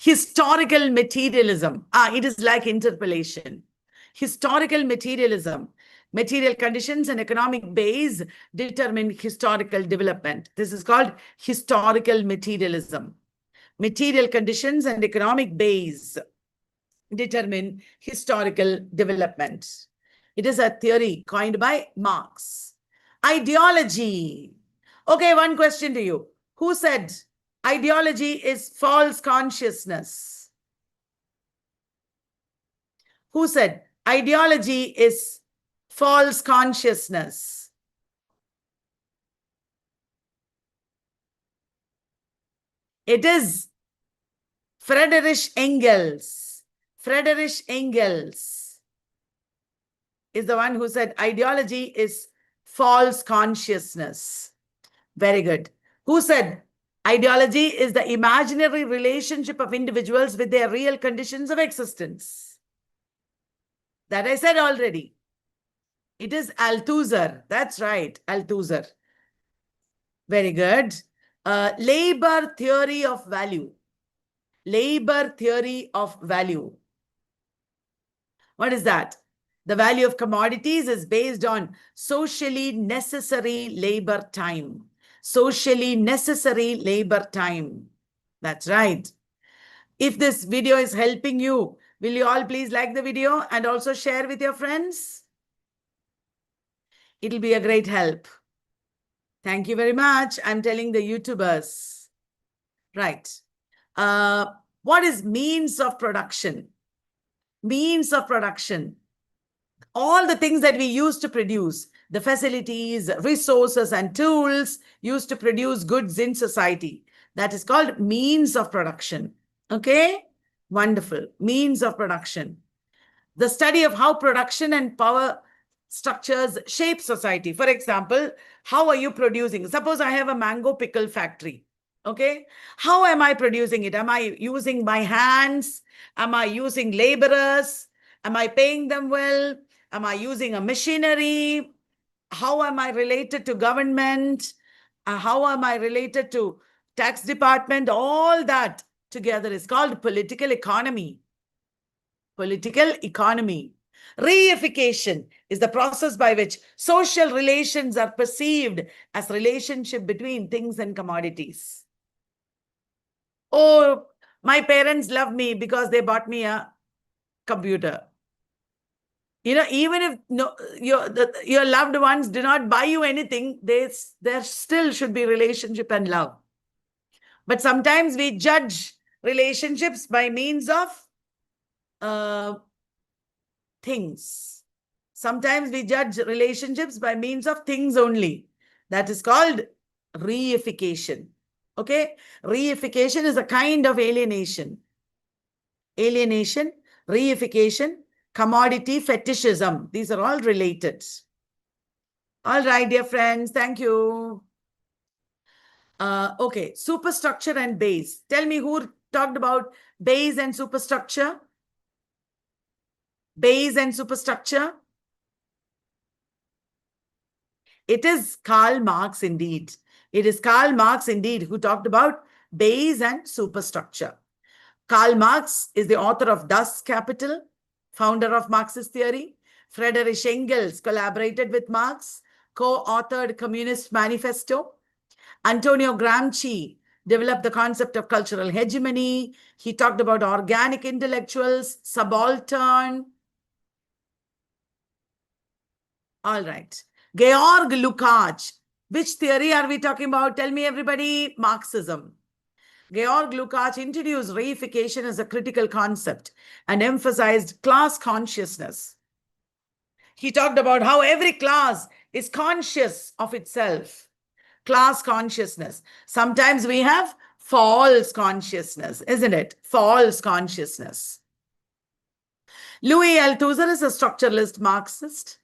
Historical materialism. It is like interpellation. Historical materialism. Material conditions and economic base determine historical development. This is called historical materialism. Material conditions and economic base determine historical development. It is a theory coined by Marx. Ideology. Okay, one question to you. Who said ideology is false consciousness? Who said ideology is false consciousness? It is Friedrich Engels. Friedrich Engels is the one who said ideology is false consciousness. Very good. Who said ideology is the imaginary relationship of individuals with their real conditions of existence? That I said already. It is Althusser. That's right, Althusser. Very good. Labor theory of value. Labor theory of value. What is that? The value of commodities is based on socially necessary labor time. Socially necessary labor time. That's right. If this video is helping you, will you all please like the video and also share with your friends? It'll be a great help. Thank you very much. I'm telling the YouTubers. Right. What is means of production? Means of production. All the things that we use to produce, the facilities, resources, and tools used to produce goods in society. That is called means of production. Okay? Wonderful. Means of production. The study of how production and power structures shape society. For example, how are you producing? Suppose I have a mango pickle factory. Okay? How am I producing it? Am I using my hands? Am I using laborers? Am I paying them well? Am I using a machinery? How am I related to government? How am I related to tax department? All that together is called political economy. Political economy. Reification is the process by which social relations are perceived as relationship between things and commodities. Oh, my parents love me because they bought me a computer. Even if your loved ones do not buy you anything, there still should be relationship and love. But sometimes we judge relationships by means of things. Sometimes we judge relationships by means of things only. That is called reification. Okay? Reification is a kind of alienation. Alienation, reification, commodity fetishism. These are all related. All right, dear friends. Thank you. Okay, superstructure and base. Tell me who talked about base and superstructure? Base and superstructure? It is Karl Marx indeed. It is Karl Marx indeed who talked about base and superstructure. Karl Marx is the author of Das Kapital, founder of Marxist theory. Friedrich Engels collaborated with Marx, co-authored Communist Manifesto. Antonio Gramsci developed the concept of cultural hegemony. He talked about organic intellectuals, subaltern. All right. Georg Lukács. Which theory are we talking about? Tell me, everybody. Marxism. Georg Lukács introduced reification as a critical concept and emphasized class consciousness. He talked about how every class is conscious of itself. Class consciousness. Sometimes we have false consciousness, isn't it? False consciousness. Louis Althusser is a structuralist Marxist.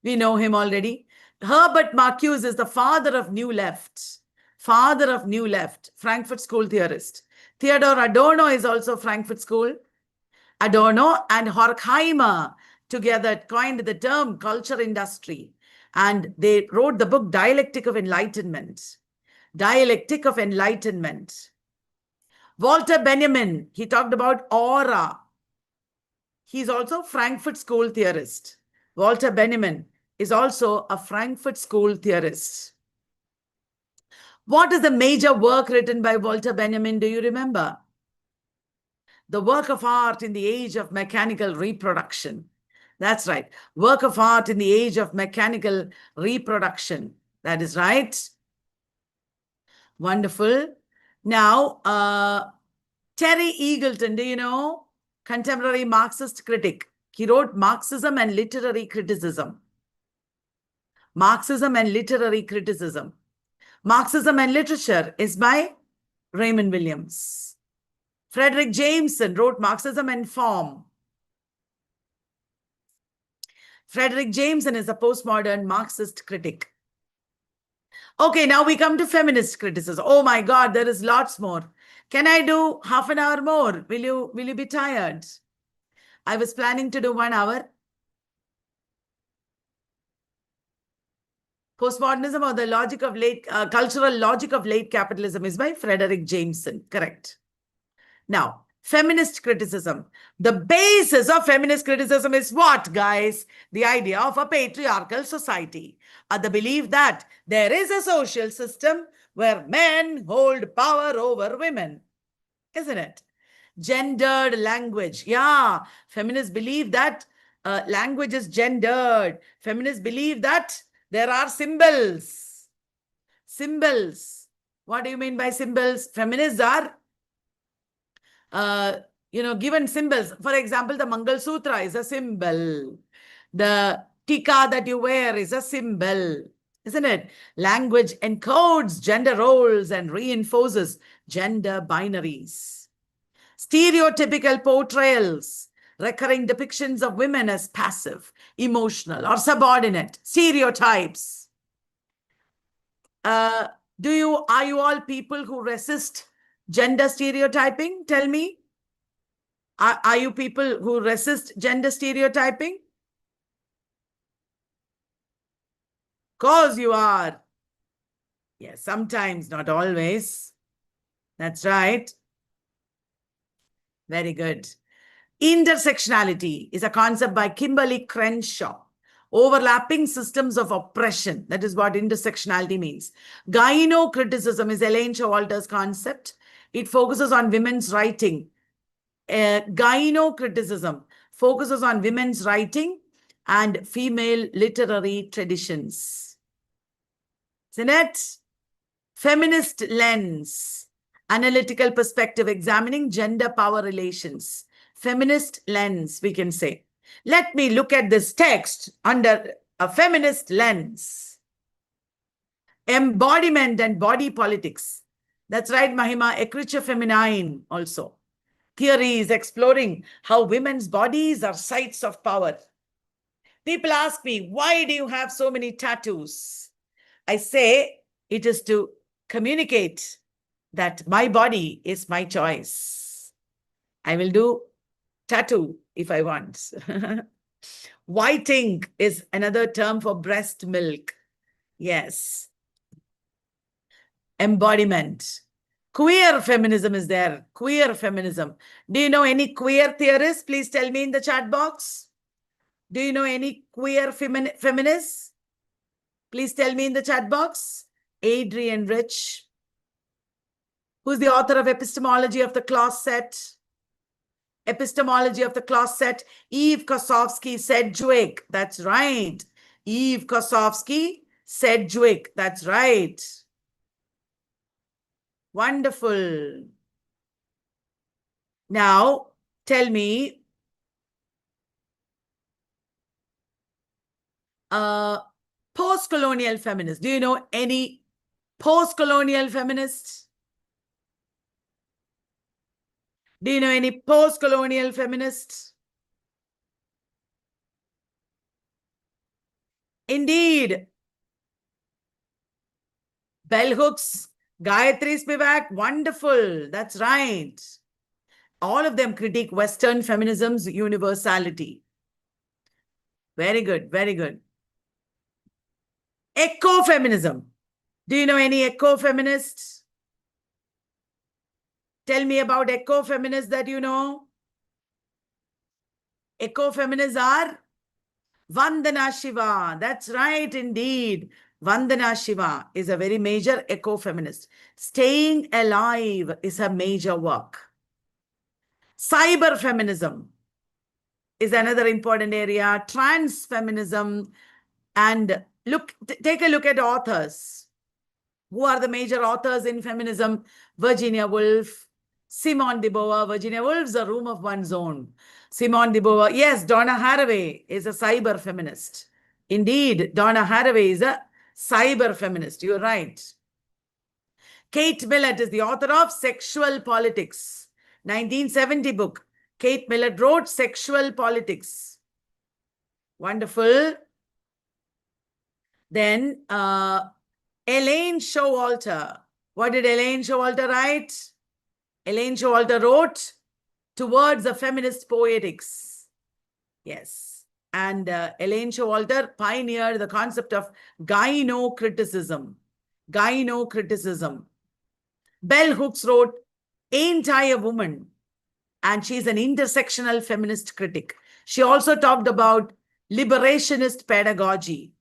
We know him already. Herbert Marcuse is the father of New Left. Father of New Left, Frankfurt School theorist. Theodor Adorno is also Frankfurt School. Adorno and Horkheimer together coined the term culture industry. And they wrote the book Dialectic of Enlightenment. Dialectic of Enlightenment. Walter Benjamin, he talked about aura. He's also Frankfurt School theorist. Walter Benjamin is also a Frankfurt School theorist. What is the major work written by Walter Benjamin? Do you remember? The work of art in the age of mechanical reproduction. That's right. Work of art in the age of mechanical reproduction. That is right. Wonderful. Now, Terry Eagleton, do you know? Contemporary Marxist critic. He wrote Marxism and Literary Criticism. Marxism and Literary Criticism. Marxism and Literature is by Raymond Williams. Frederick Jameson wrote Marxism and Form. Frederick Jameson is a postmodern Marxist critic. Okay, now we come to feminist criticism. Oh my God, there is lots more. Can I do half an hour more? Will you be tired? I was planning to do 1 hour. Postmodernism or the logic of cultural logic of late capitalism is by Frederick Jameson. Correct. Now, feminist criticism. The basis of feminist criticism is what, guys? The idea of a patriarchal society. The belief that there is a social system where men hold power over women. Isn't it? Gendered language. Yeah, feminists believe that language is gendered. Feminists believe that there are symbols. Symbols. What do you mean by symbols? Feminists are, given symbols. For example, the Mangal Sutra is a symbol. The tika that you wear is a symbol. Isn't it? Language encodes gender roles and reinforces gender binaries. Stereotypical portrayals, recurring depictions of women as passive, emotional, or subordinate, stereotypes. Are you all people who resist gender stereotyping? Tell me. Are you people who resist gender stereotyping? Of course you are. Yes, sometimes, not always. That's right. Very good. Intersectionality is a concept by Kimberly Crenshaw. Overlapping systems of oppression. That is what intersectionality means. Gynocriticism is Elaine Showalter's concept. It focuses on women's writing. Gynocriticism focuses on women's writing and female literary traditions. Isn't it? Feminist lens, analytical perspective examining gender power relations. Feminist lens, we can say. Let me look at this text under a feminist lens. Embodiment and body politics. That's right, Mahima. Écriture féminine also. Theory is exploring how women's bodies are sites of power. People ask me, why do you have so many tattoos? I say it is to communicate that my body is my choice. I will do tattoo if I want. Whiting is another term for breast milk. Yes. Embodiment. Queer feminism is there. Queer feminism. Do you know any queer theorists? Please tell me in the chat box. Do you know any queer feminists? Please tell me in the chat box. Adrian Rich. Who's the author of Epistemology of the Closet? Epistemology of the Closet. Eve Kosofsky Sedgwick. That's right. Eve Kosofsky Sedgwick. That's right. Wonderful. Now, tell me, post-colonial feminists. Do you know any post-colonial feminists? Do you know any post-colonial feminists? Indeed. Bell hooks, Gayatri Spivak, wonderful. That's right. All of them critique Western feminism's universality. Very good, very good. Ecofeminism. Do you know any ecofeminists? Tell me about ecofeminists that you know. Ecofeminists are Vandana Shiva. That's right, indeed. Vandana Shiva is a very major ecofeminist. Staying Alive is a major work. Cyber feminism is another important area. Trans feminism. And take a look at authors. Who are the major authors in feminism? Virginia Woolf, Simone de Beauvoir. Virginia Woolf's A Room of One's Own. Simone de Beauvoir. Yes, Donna Haraway is a cyber feminist. Indeed, Donna Haraway is a cyber feminist. You're right. Kate Millett is the author of Sexual Politics. 1970 book. Kate Millett wrote Sexual Politics. Wonderful. Then Elaine Showalter. What did Elaine Showalter write? Elaine Showalter wrote Towards a Feminist Poetics. Yes. And Elaine Showalter pioneered the concept of gynocriticism. Gynocriticism. Bell Hooks wrote Ain't I a Woman? And she's an intersectional feminist critic. She also talked about liberationist pedagogy.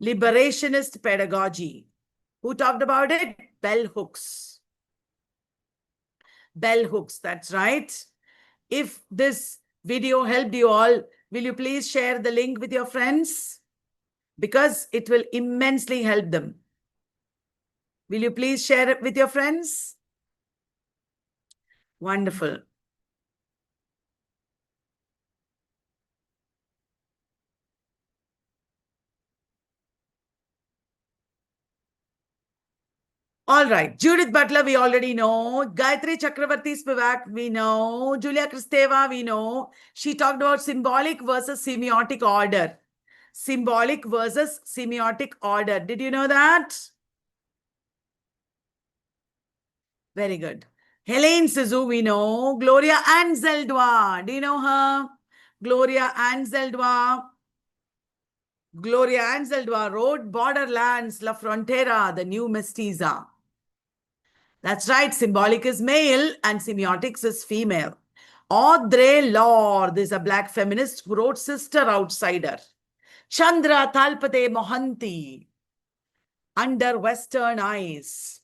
Liberationist pedagogy. Who talked about it? Bell Hooks. Bell Hooks, that's right. If this video helped you all, will you please share the link with your friends? Because it will immensely help them. Will you please share it with your friends? Wonderful. All right. Judith Butler, we already know. Gayatri Chakravarti Spivak, we know. Julia Kristeva, we know. She talked about symbolic versus semiotic order. Symbolic versus semiotic order. Did you know that? Very good. Helene Sizu, we know. Gloria Anzaldúa. Do you know her? Gloria Anzaldúa. Gloria Anzaldúa wrote Borderlands, La Frontera, the New Mestiza. That's right. Symbolic is male and semiotics is female. Audre Lorde, this is a black feminist who wrote Sister Outsider. Chandra Talpade Mohanty, Under Western Eyes.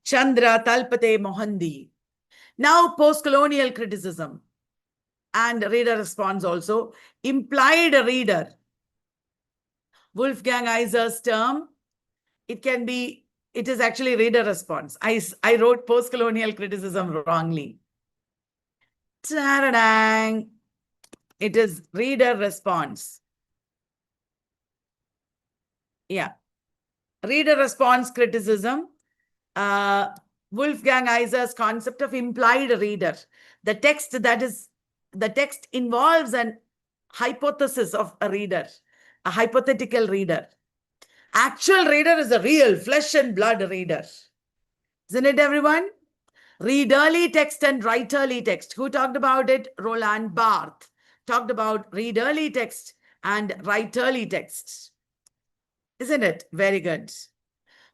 Chandra Talpade Mohanty. Now, post-colonial criticism and reader response also. Implied reader. Wolfgang Iser's term. It is actually reader response. I wrote post-colonial criticism wrongly. Ta-da-dang. It is reader response. Yeah. Reader response criticism. Wolfgang Iser's concept of implied reader. The text involves an hypothesis of a reader, a hypothetical reader. Actual reader is a real flesh and blood reader. Isn't it, everyone? Readerly text and writerly text. Who talked about it? Roland Barthes talked about readerly text and writerly text. Isn't it? Very good.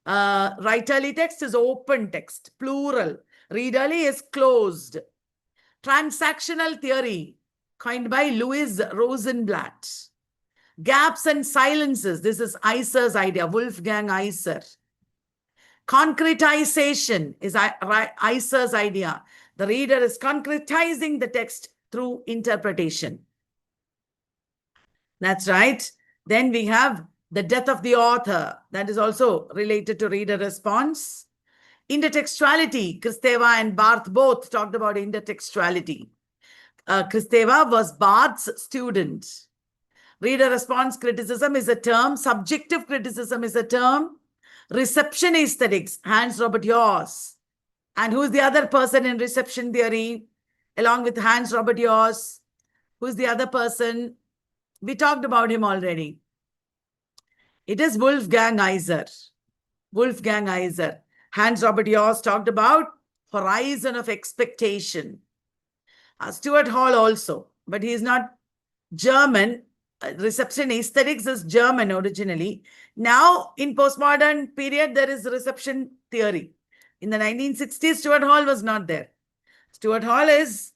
Writerly text is open text, plural. Readerly is closed. Transactional theory, coined by Louis Rosenblatt. Gaps and silences. This is Iser's idea, Wolfgang Iser. Concretization is Iser's idea. The reader is concretizing the text through interpretation. That's right. Then we have the death of the author. That is also related to reader response. Intertextuality. Kristeva and Barthes both talked about intertextuality. Kristeva was Barthes' student. Reader response criticism is a term. Subjective criticism is a term. Reception aesthetics, Hans Robert Jauss. And who's the other person in reception theory? Along with Hans Robert Jauss. Who's the other person? We talked about him already. It is Wolfgang Iser. Wolfgang Iser. Hans Robert Jauss talked about horizon of expectation. Stuart Hall also, but he is not German. Reception aesthetics is German originally. Now, in postmodern period, there is reception theory. In the 1960s, Stuart Hall was not there. Stuart Hall is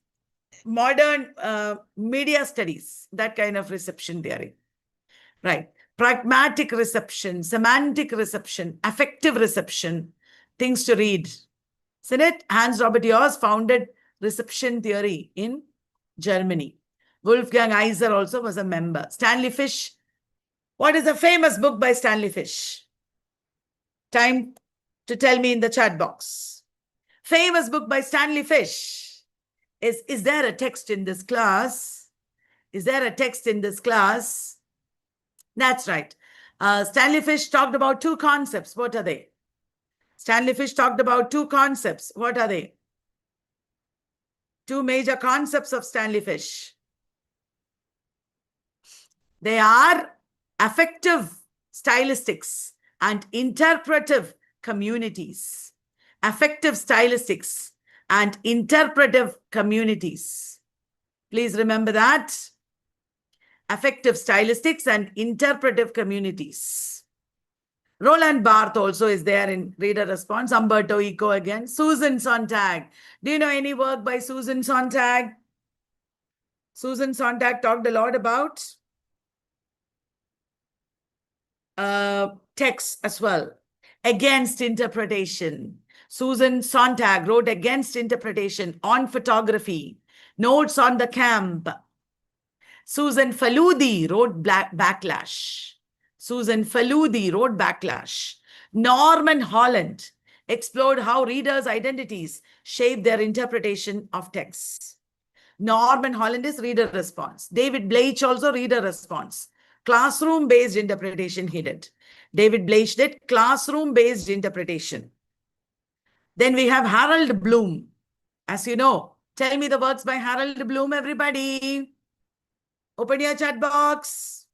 modern media studies, that kind of reception theory. Right. Pragmatic reception, semantic reception, affective reception, things to read. Isn't it? Hans Robert Jauss founded reception theory in Germany. Wolfgang Iser also was a member. Stanley Fish. What is a famous book by Stanley Fish? Time to tell me in the chat box. Famous book by Stanley Fish. Is there a text in this class? Is there a text in this class? That's right. Stanley Fish talked about two concepts. What are they? Stanley Fish talked about two concepts. What are they? Two major concepts of Stanley Fish. They are affective stylistics and interpretive communities. Affective stylistics and interpretive communities. Please remember that. Affective stylistics and interpretive communities. Roland Barthes also is there in reader response. Umberto Eco again. Susan Sontag. Do you know any work by Susan Sontag? Susan Sontag talked a lot about text as well. Against interpretation. Susan Sontag wrote Against Interpretation on Photography. Notes on the Camp. Susan Faludi wrote Backlash. Susan Faludi wrote Backlash. Norman Holland explored how readers' identities shape their interpretation of texts. Norman Holland is reader response. David Bleich also reader response. Classroom-based interpretation he did. David Bleich did classroom-based interpretation. Then we have Harold Bloom. As you know, tell me the works by Harold Bloom, everybody. Open your chat box.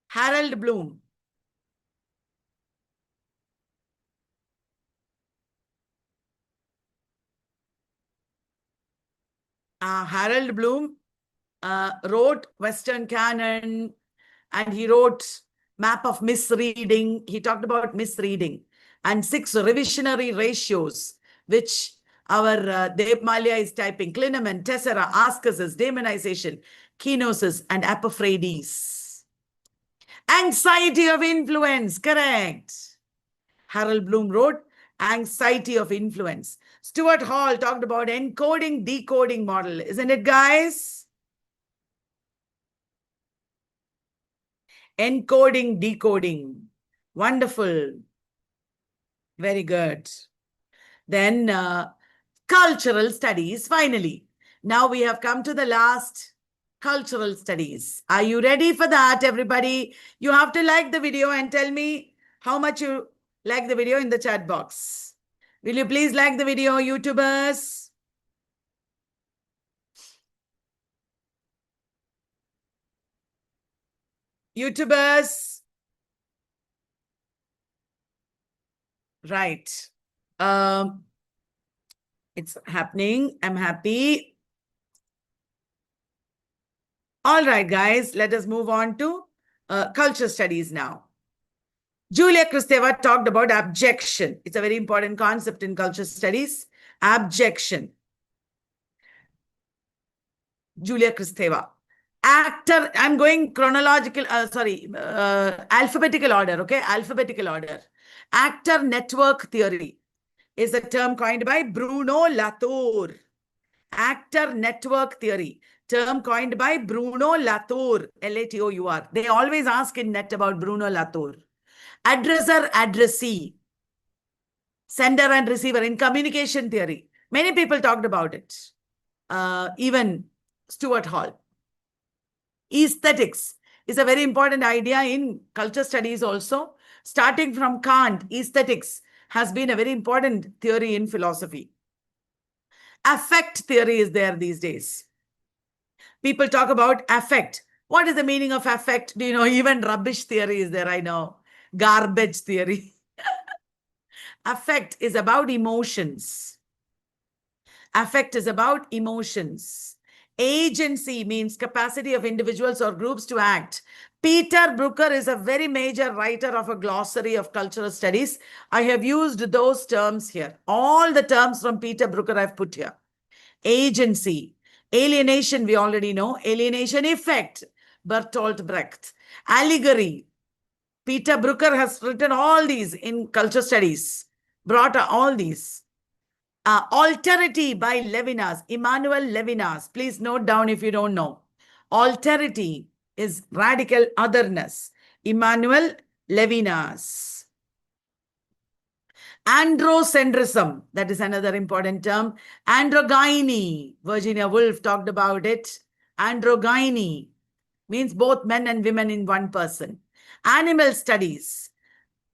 Harold Bloom. Harold Bloom wrote Western Canon, and he wrote Map of Misreading. He talked about misreading. And 6 revisionary ratios, which our Devmalia is typing: clinamen, tessera, ascesis, demonization, kenosis, and apophrates. Anxiety of influence, correct. Harold Bloom wrote Anxiety of Influence. Stuart Hall talked about encoding, decoding model, isn't it, guys? Encoding, decoding. Wonderful. Very good. Then cultural studies, finally. Now we have come to the last, cultural studies. Are you ready for that, everybody? You have to like the video and tell me how much you like the video in the chat box. Will you please like the video, YouTubers? YouTubers? Right. It's happening. I'm happy. All right, guys, let us move on to culture studies now. Julia Kristeva talked about abjection. It's a very important concept in culture studies. Abjection. Julia Kristeva. Actor, I'm going chronological, alphabetical order, okay? Alphabetical order. Actor network theory is a term coined by Bruno Latour. Actor network theory, term coined by Bruno Latour, Latour. They always ask in net about Bruno Latour. Addresser, addressee, sender and receiver in communication theory. Many people talked about it. Even Stuart Hall. Aesthetics is a very important idea in culture studies also. Starting from Kant, aesthetics has been a very important theory in philosophy. Affect theory is there these days. People talk about affect. What is the meaning of affect? Do you know? Even rubbish theory is there, I know. Garbage theory. Affect is about emotions. Affect is about emotions. Agency means capacity of individuals or groups to act. Peter Brooker is a very major writer of a glossary of cultural studies. I have used those terms here. All the terms from Peter Brooker I've put here. Agency. Alienation, we already know. Alienation effect, Bertolt Brecht. Allegory. Peter Brooker has written all these in culture studies. Brought all these. Alterity by Levinas, Immanuel Levinas. Please note down if you don't know. Alterity is radical otherness. Immanuel Levinas. Androcentrism, that is another important term. Androgyny, Virginia Woolf talked about it. Androgyny means both men and women in one person. Animal studies.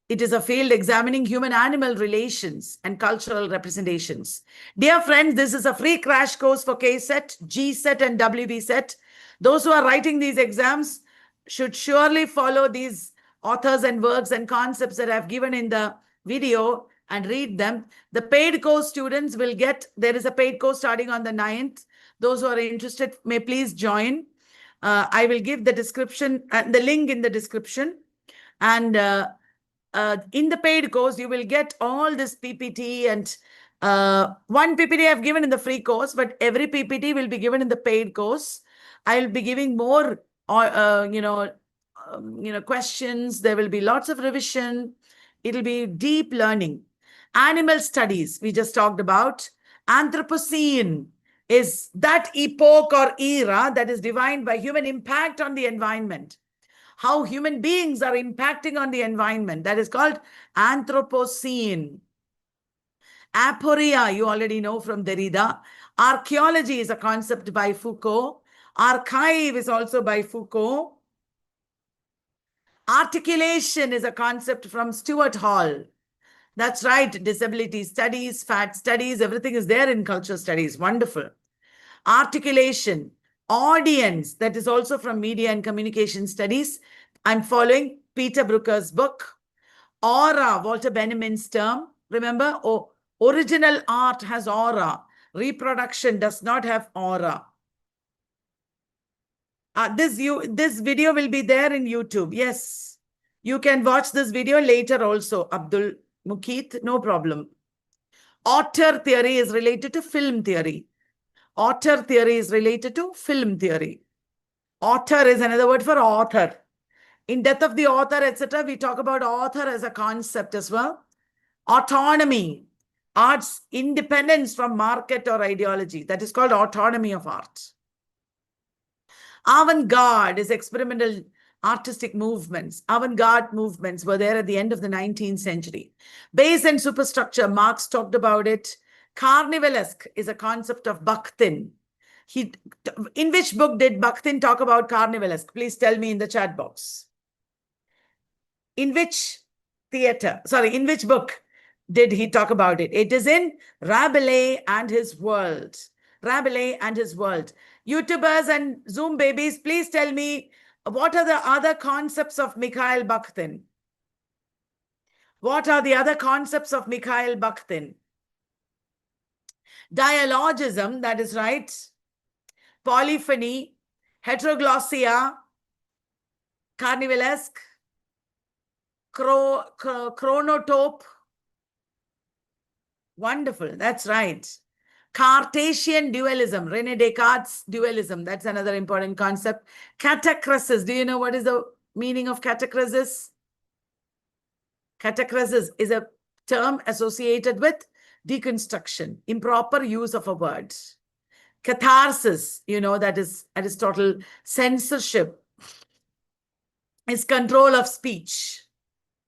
It is a field examining human-animal relations and cultural representations. Dear friends, this is a free crash course for K-Set, G-Set, and WB-Set. Those who are writing these exams should surely follow these authors and works and concepts that I've given in the video and read them. The paid course students will get, there is a paid course starting on the 9th. Those who are interested may please join. I will give the description and the link in the description. And in the paid course, you will get all this PPT and one PPT I've given in the free course, but every PPT will be given in the paid course. I'll be giving more, questions. There will be lots of revision. It'll be deep learning. Animal studies, we just talked about. Anthropocene is that epoch or era that is defined by human impact on the environment. How human beings are impacting on the environment. That is called Anthropocene. Aporia, you already know from Derrida. Archaeology is a concept by Foucault. Archive is also by Foucault. Articulation is a concept from Stuart Hall. That's right. Disability studies, fat studies, everything is there in culture studies. Wonderful. Articulation. Audience, that is also from media and communication studies. I'm following Peter Brooker's book. Aura, Walter Benjamin's term. Remember, original art has aura. Reproduction does not have aura. This video will be there in YouTube. Yes, you can watch this video later also, Abdul Mukit, no problem. Auteur theory is related to film theory. Auteur theory is related to film theory. Auteur is another word for author. In Death of the Author, etc., we talk about author as a concept as well. Autonomy, art's independence from market or ideology. That is called autonomy of art. Avant-garde is experimental artistic movements. Avant-garde movements were there at the end of the 19th century. Base and superstructure, Marx talked about it. Carnivalesque is a concept of Bakhtin. In which book did Bakhtin talk about carnivalesque? Please tell me in the chat box. In which in which book did he talk about it? It is in Rabelais and His World. Rabelais and His World. YouTubers and Zoom babies, please tell me, what are the other concepts of Mikhail Bakhtin? What are the other concepts of Mikhail Bakhtin? Dialogism, that is right. Polyphony, heteroglossia, carnivalesque, chronotope. Wonderful, that's right. Cartesian dualism, René Descartes' dualism, that's another important concept. Catachresis, do you know what is the meaning of catachresis? Catachresis is a term associated with deconstruction, improper use of a word. Catharsis, you know, that is Aristotle. Censorship is control of speech.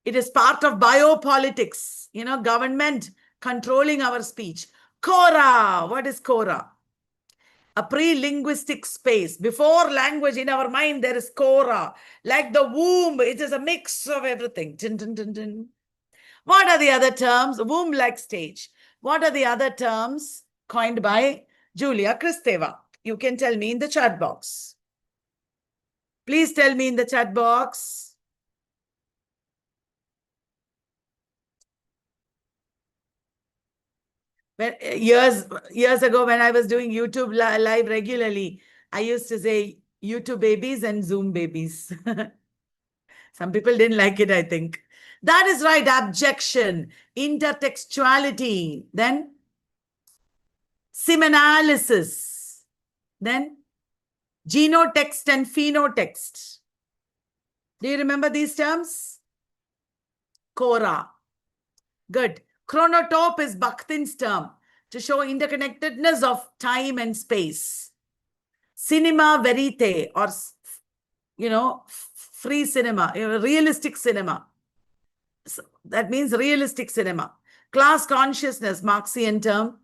It is part of biopolitics, you know, government controlling our speech. Cora, what is Cora? A pre-linguistic space. Before language in our mind, there is Cora. Like the womb, it is a mix of everything. Dun, dun, dun, dun. What are the other terms? Womb-like stage. What are the other terms coined by Julia Kristeva? You can tell me in the chat box. Please tell me in the chat box. Years ago, when I was doing YouTube live regularly, I used to say YouTube babies and Zoom babies. Some people didn't like it, I think. That is right. Abjection, intertextuality, then semanalysis, then genotext and phenotext. Do you remember these terms? Cora. Good. Chronotope is Bakhtin's term to show interconnectedness of time and space. Cinema verite, or, you know, free cinema, realistic cinema. So that means realistic cinema. Class consciousness, Marxian term.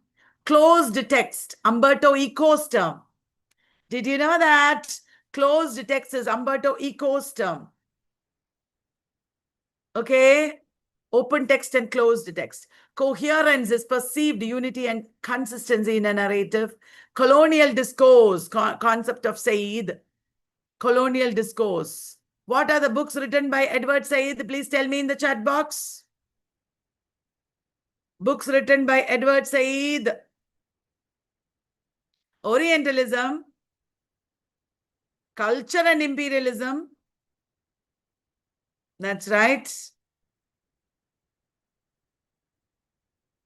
Closed text, Umberto Eco's term. Did you know that? Closed text is Umberto Eco's term. Okay. Open text and closed text. Coherence is perceived unity and consistency in a narrative. Colonial discourse, concept of Said. Colonial discourse. What are the books written by Edward Said? Please tell me in the chat box. Books written by Edward Said. Orientalism. Culture and imperialism. That's right.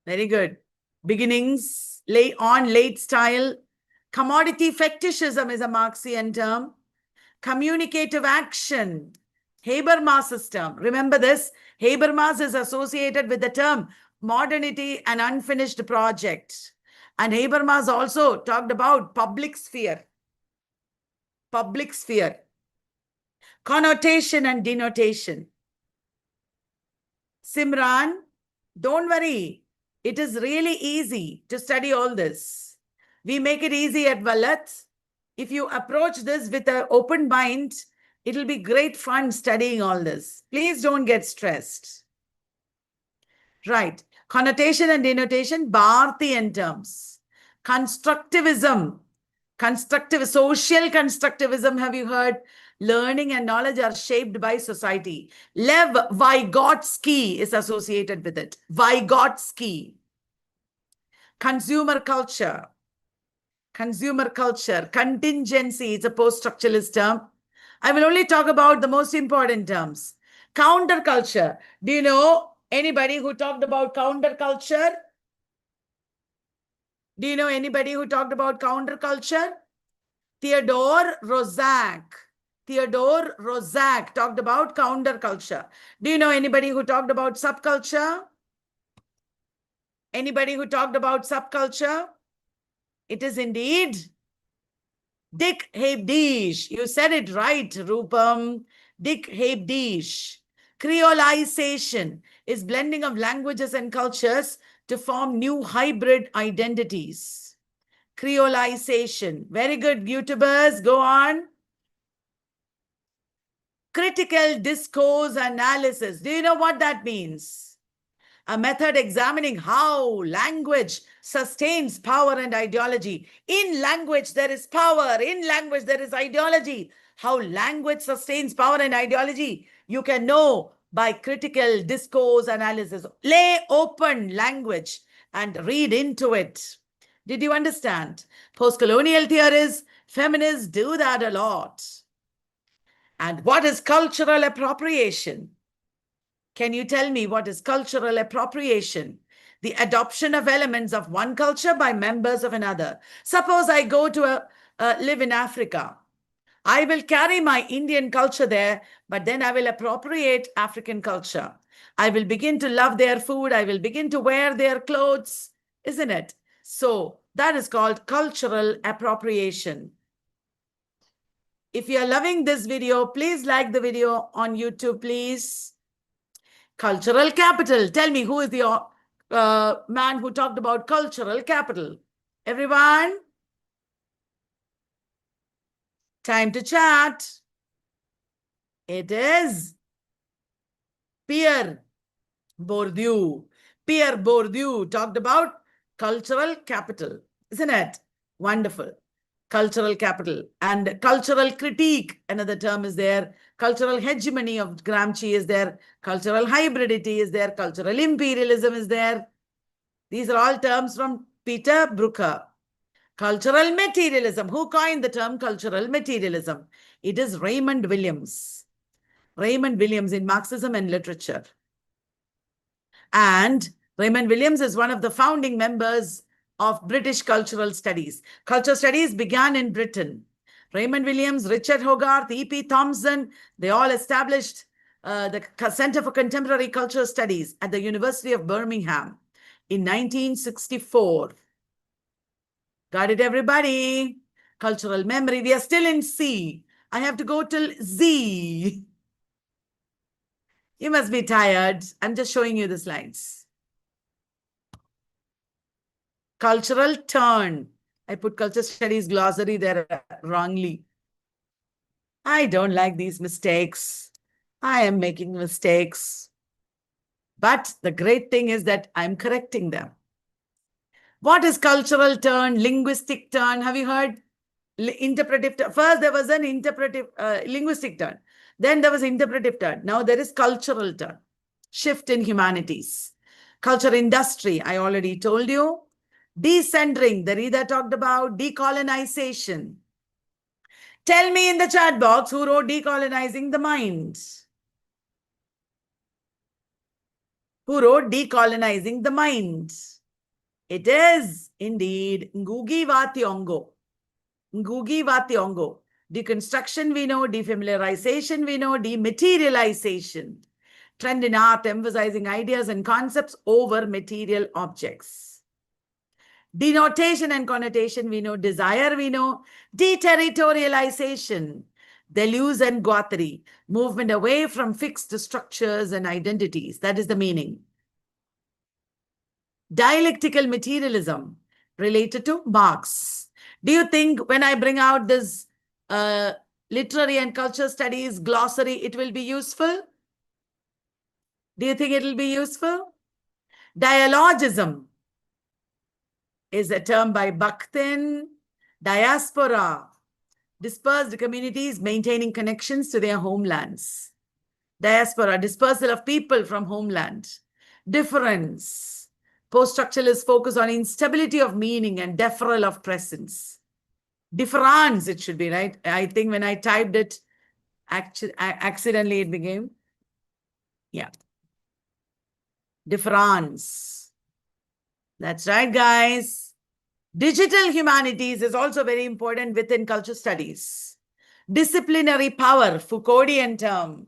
Very good. Beginnings, late style. Commodity fetishism is a Marxian term. Communicative action, Habermas' term. Remember this, Habermas is associated with the term modernity and unfinished project. And Habermas also talked about public sphere. Public sphere. Connotation and denotation. Simran, don't worry. It is really easy to study all this. We make it easy at Valat. If you approach this with an open mind, it'll be great fun studying all this. Please don't get stressed. Right. Connotation and denotation, Barthian terms. Constructivism. Social constructivism, have you heard? Learning and knowledge are shaped by society. Lev Vygotsky is associated with it. Vygotsky. Consumer culture. Consumer culture. Contingency is a post-structuralist term. I will only talk about the most important terms. Counterculture. Do you know Anybody who talked about counterculture? Do you know anybody who talked about counterculture? Theodore Roszak. Theodore Roszak talked about counterculture. Do you know anybody who talked about subculture? Anybody who talked about subculture? It is indeed Dick Habdish. You said it right, Rupam. Dick Habdish. Creolization is blending of languages and cultures to form new hybrid identities. Creolization. Very good, YouTubers. Go on. Critical discourse analysis. Do you know what that means? A method examining how language sustains power and ideology. In language, there is power. In language, there is ideology. How language sustains power and ideology, you can know by critical discourse analysis. Lay open language and read into it. Did you understand? Post-colonial theorists, feminists do that a lot. And what is cultural appropriation? Can you tell me what is cultural appropriation? The adoption of elements of one culture by members of another. Suppose I go to live in Africa. I will carry my Indian culture there, but then I will appropriate African culture. I will begin to love their food. I will begin to wear their clothes, isn't it? So that is called cultural appropriation. If you are loving this video, please like the video on YouTube, please. Cultural capital. Tell me, who is the man who talked about cultural capital? Everyone? Time to chat. It is Pierre Bourdieu. Pierre Bourdieu talked about cultural capital, isn't it? Wonderful. Cultural capital and cultural critique. Another term is there. Cultural hegemony of Gramsci is there. Cultural hybridity is there. Cultural imperialism is there. These are all terms from Peter Brucker. Cultural materialism. Who coined the term cultural materialism? It is Raymond Williams. Raymond Williams in Marxism and Literature. And Raymond Williams is one of the founding members of British cultural studies. Culture studies began in Britain. Raymond Williams, Richard Hogarth, E.P. Thompson, they all established the Center for Contemporary Cultural Studies at the University of Birmingham in 1964. Got it, everybody? Cultural memory. We are still in C. I have to go till Z. You must be tired. I'm just showing you the slides. Cultural turn. I put culture studies glossary there wrongly. I don't like these mistakes. I am making mistakes. But the great thing is that I'm correcting them. What is cultural turn? Linguistic turn. Have you heard? Interpretive turn. First, there was an interpretive, linguistic turn. Then there was interpretive turn. Now there is cultural turn. Shift in humanities. Culture industry, I already told you. Decentering, the Rita talked about. Decolonization. Tell me in the chat box who wrote Decolonizing the Mind. Who wrote Decolonizing the Mind? It is indeed Ngugi wa Thiong'o. Ngugi wa Thiong'o. Deconstruction we know, defamiliarization we know, dematerialization. Trend in art emphasizing ideas and concepts over material objects. Denotation and connotation we know, desire we know, deterritorialization, Deleuze and Guattari, movement away from fixed structures and identities. That is the meaning. Dialectical materialism related to Marx. Do you think when I bring out this literary and culture studies glossary, it will be useful? Do you think it will be useful? Dialogism is a term by Bakhtin. Diaspora, dispersed communities maintaining connections to their homelands. Diaspora, dispersal of people from homeland. Difference, post-structuralists focus on instability of meaning and deferral of presence. Difference, it should be, right? I think when I typed it, accidentally it became, yeah. Difference. That's right, guys. Digital humanities is also very important within culture studies. Disciplinary power, Foucauldian term.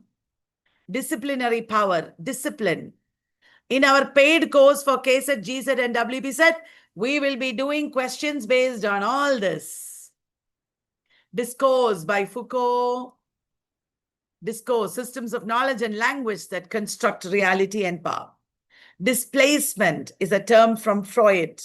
Disciplinary power, discipline. In our paid course for KSET, GSET, and WBSET, we will be doing questions based on all this. Discourse by Foucault. Discourse, systems of knowledge and language that construct reality and power. Displacement is a term from Freud.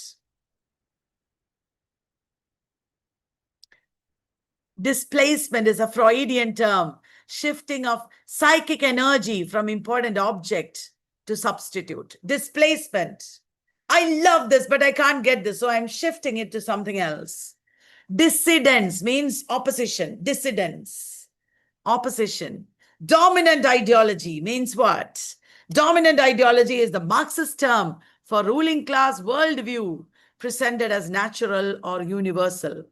Displacement is a Freudian term, shifting of psychic energy from important object to substitute. Displacement. I love this, but I can't get this, so I'm shifting it to something else. Dissidence means opposition. Dissidence. Opposition. Dominant ideology means what? Dominant ideology is the Marxist term for ruling class worldview presented as natural or universal.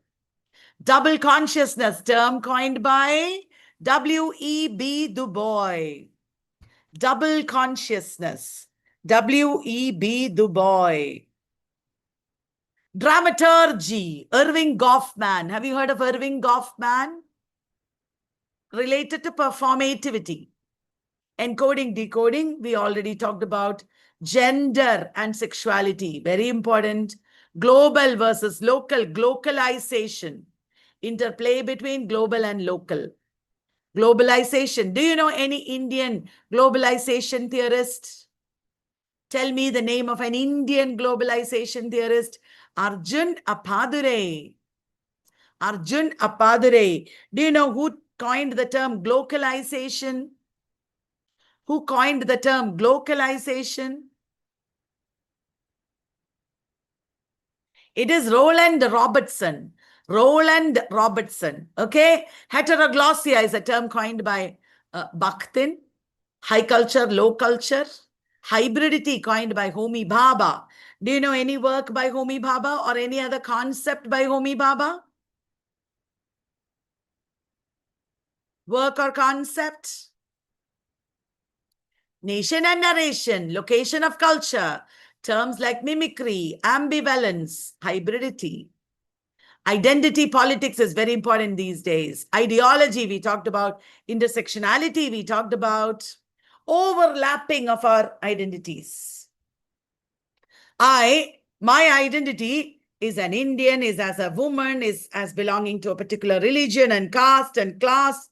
Double consciousness, term coined by W.E.B. Du Bois. Double consciousness, W.E.B. Du Bois. Dramaturgy, Irving Goffman. Have you heard of Irving Goffman? Related to performativity. Encoding, decoding, we already talked about. Gender and sexuality, very important. Global versus local, globalization. Interplay between global and local. Globalization. Do you know any Indian globalization theorist? Tell me the name of an Indian globalization theorist. Arjun Appadurai. Arjun Appadurai. Do you know who coined the term globalization? Who coined the term globalization? It is Roland Robertson. Roland Robertson. Okay. Heteroglossia is a term coined by Bakhtin. High culture, low culture. Hybridity coined by Homi Bhabha. Do you know any work by Homi Bhabha or any other concept by Homi Bhabha? Work or concept? Nation and narration, location of culture, terms like mimicry, ambivalence, hybridity. Identity politics is very important these days. Ideology, we talked about. Intersectionality, we talked about. Overlapping of our identities. My identity is an Indian, is as a woman, is as belonging to a particular religion and caste and class,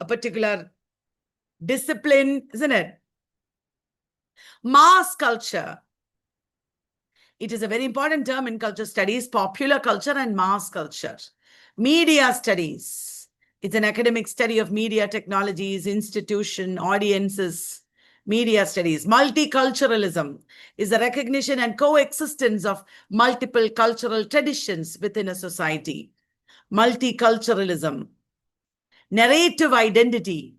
a particular discipline, isn't it? Mass culture. It is a very important term in culture studies, popular culture and mass culture. Media studies. It's an academic study of media technologies, institution, audiences. Media studies. Multiculturalism is the recognition and coexistence of multiple cultural traditions within a society. Multiculturalism. Narrative identity,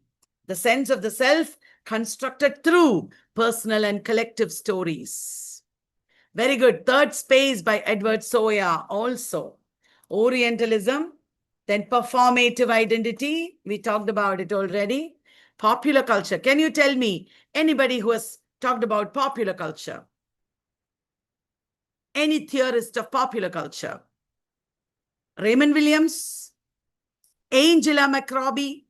the sense of the self constructed through personal and collective stories. Very good. Third space by Edward Soya also. Orientalism, then performative identity. We talked about it already. Popular culture. Can you tell me anybody who has talked about popular culture? Any theorist of popular culture? Raymond Williams, Angela McRobbie,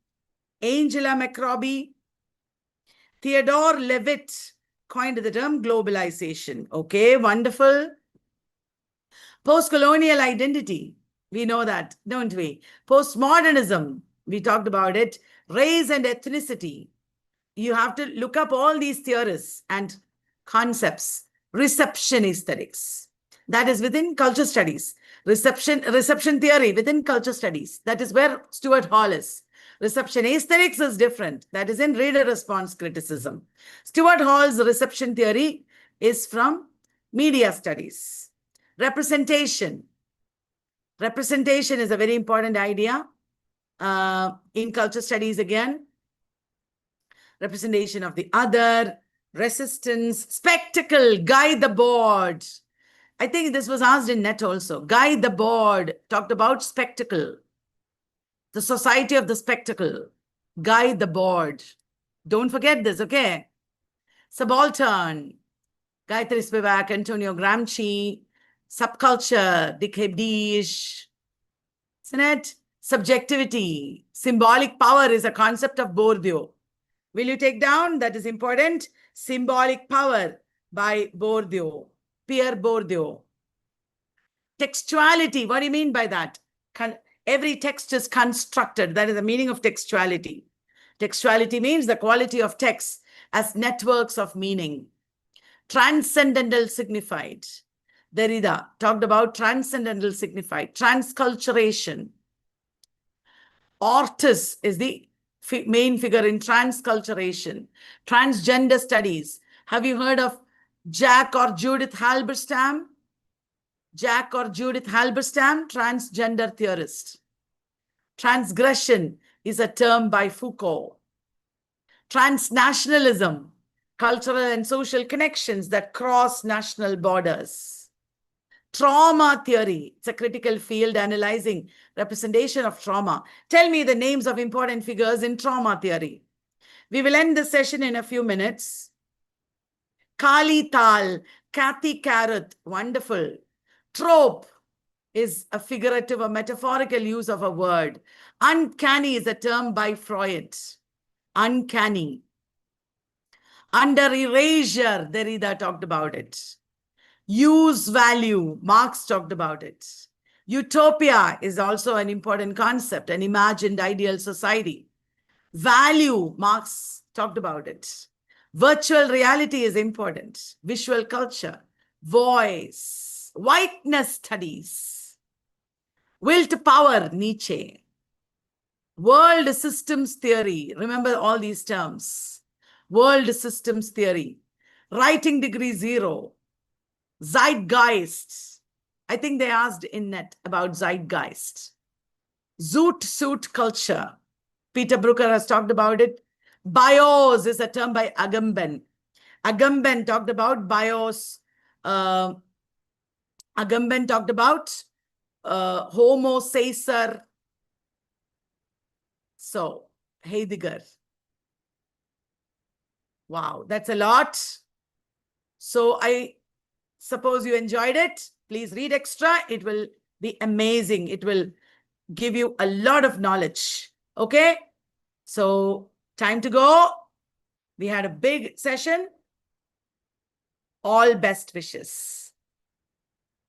Theodore Levitt coined the term globalization. Okay, wonderful. Post-colonial identity. We know that, don't we? Postmodernism. We talked about it. Race and ethnicity. You have to look up all these theorists and concepts. Reception aesthetics. That is within culture studies. Reception theory within culture studies. That is where Stuart Hall is. Reception aesthetics is different. That is in reader response criticism. Stuart Hall's reception theory is from media studies. Representation. Representation is a very important idea in culture studies again. Representation of the other, resistance, spectacle, guide the board. I think this was asked in net also. Guide the board, talked about spectacle. The society of the spectacle. Guide the board. Don't forget this, okay? Subaltern. Gayatri Spivak, Antonio Gramsci, subculture, Dick Hebdish, isn't it? Subjectivity, symbolic power is a concept of Bourdieu. Will you take down? That is important. Symbolic power by Bourdieu, Pierre Bourdieu. Textuality, what do you mean by that? Every text is constructed. That is the meaning of textuality. Textuality means the quality of text as networks of meaning. Transcendental signified. Derrida talked about transcendental signified. Transculturation. Ortiz is the main figure in transculturation. Transgender studies. Have you heard of Jack or Judith Halberstam? Jack or Judith Halberstam, transgender theorist. Transgression is a term by Foucault. Transnationalism, cultural and social connections that cross national borders. Trauma theory, it's a critical field analyzing representation of trauma. Tell me the names of important figures in trauma theory. We will end the session in a few minutes. Kali Tal, Kathy Carrot, wonderful. Trope is a figurative or metaphorical use of a word. Uncanny is a term by Freud. Uncanny. Under erasure, Derrida talked about it. Use value, Marx talked about it. Utopia is also an important concept, an imagined ideal society. Value, Marx talked about it. Virtual reality is important. Visual culture, voice. Whiteness studies. Will to power, Nietzsche. World systems theory. Remember all these terms. World systems theory. Writing degree 0. Zeitgeist. I think they asked in net about zeitgeist. Zoot suit culture. Peter Brooker has talked about it. Bios is a term by Agamben. Agamben talked about bios. Agamben talked about Homo Caesar. So, Heidegger. Wow, that's a lot. So, I suppose you enjoyed it. Please read extra. It will be amazing. It will give you a lot of knowledge. Okay? So, time to go. We had a big session. All best wishes.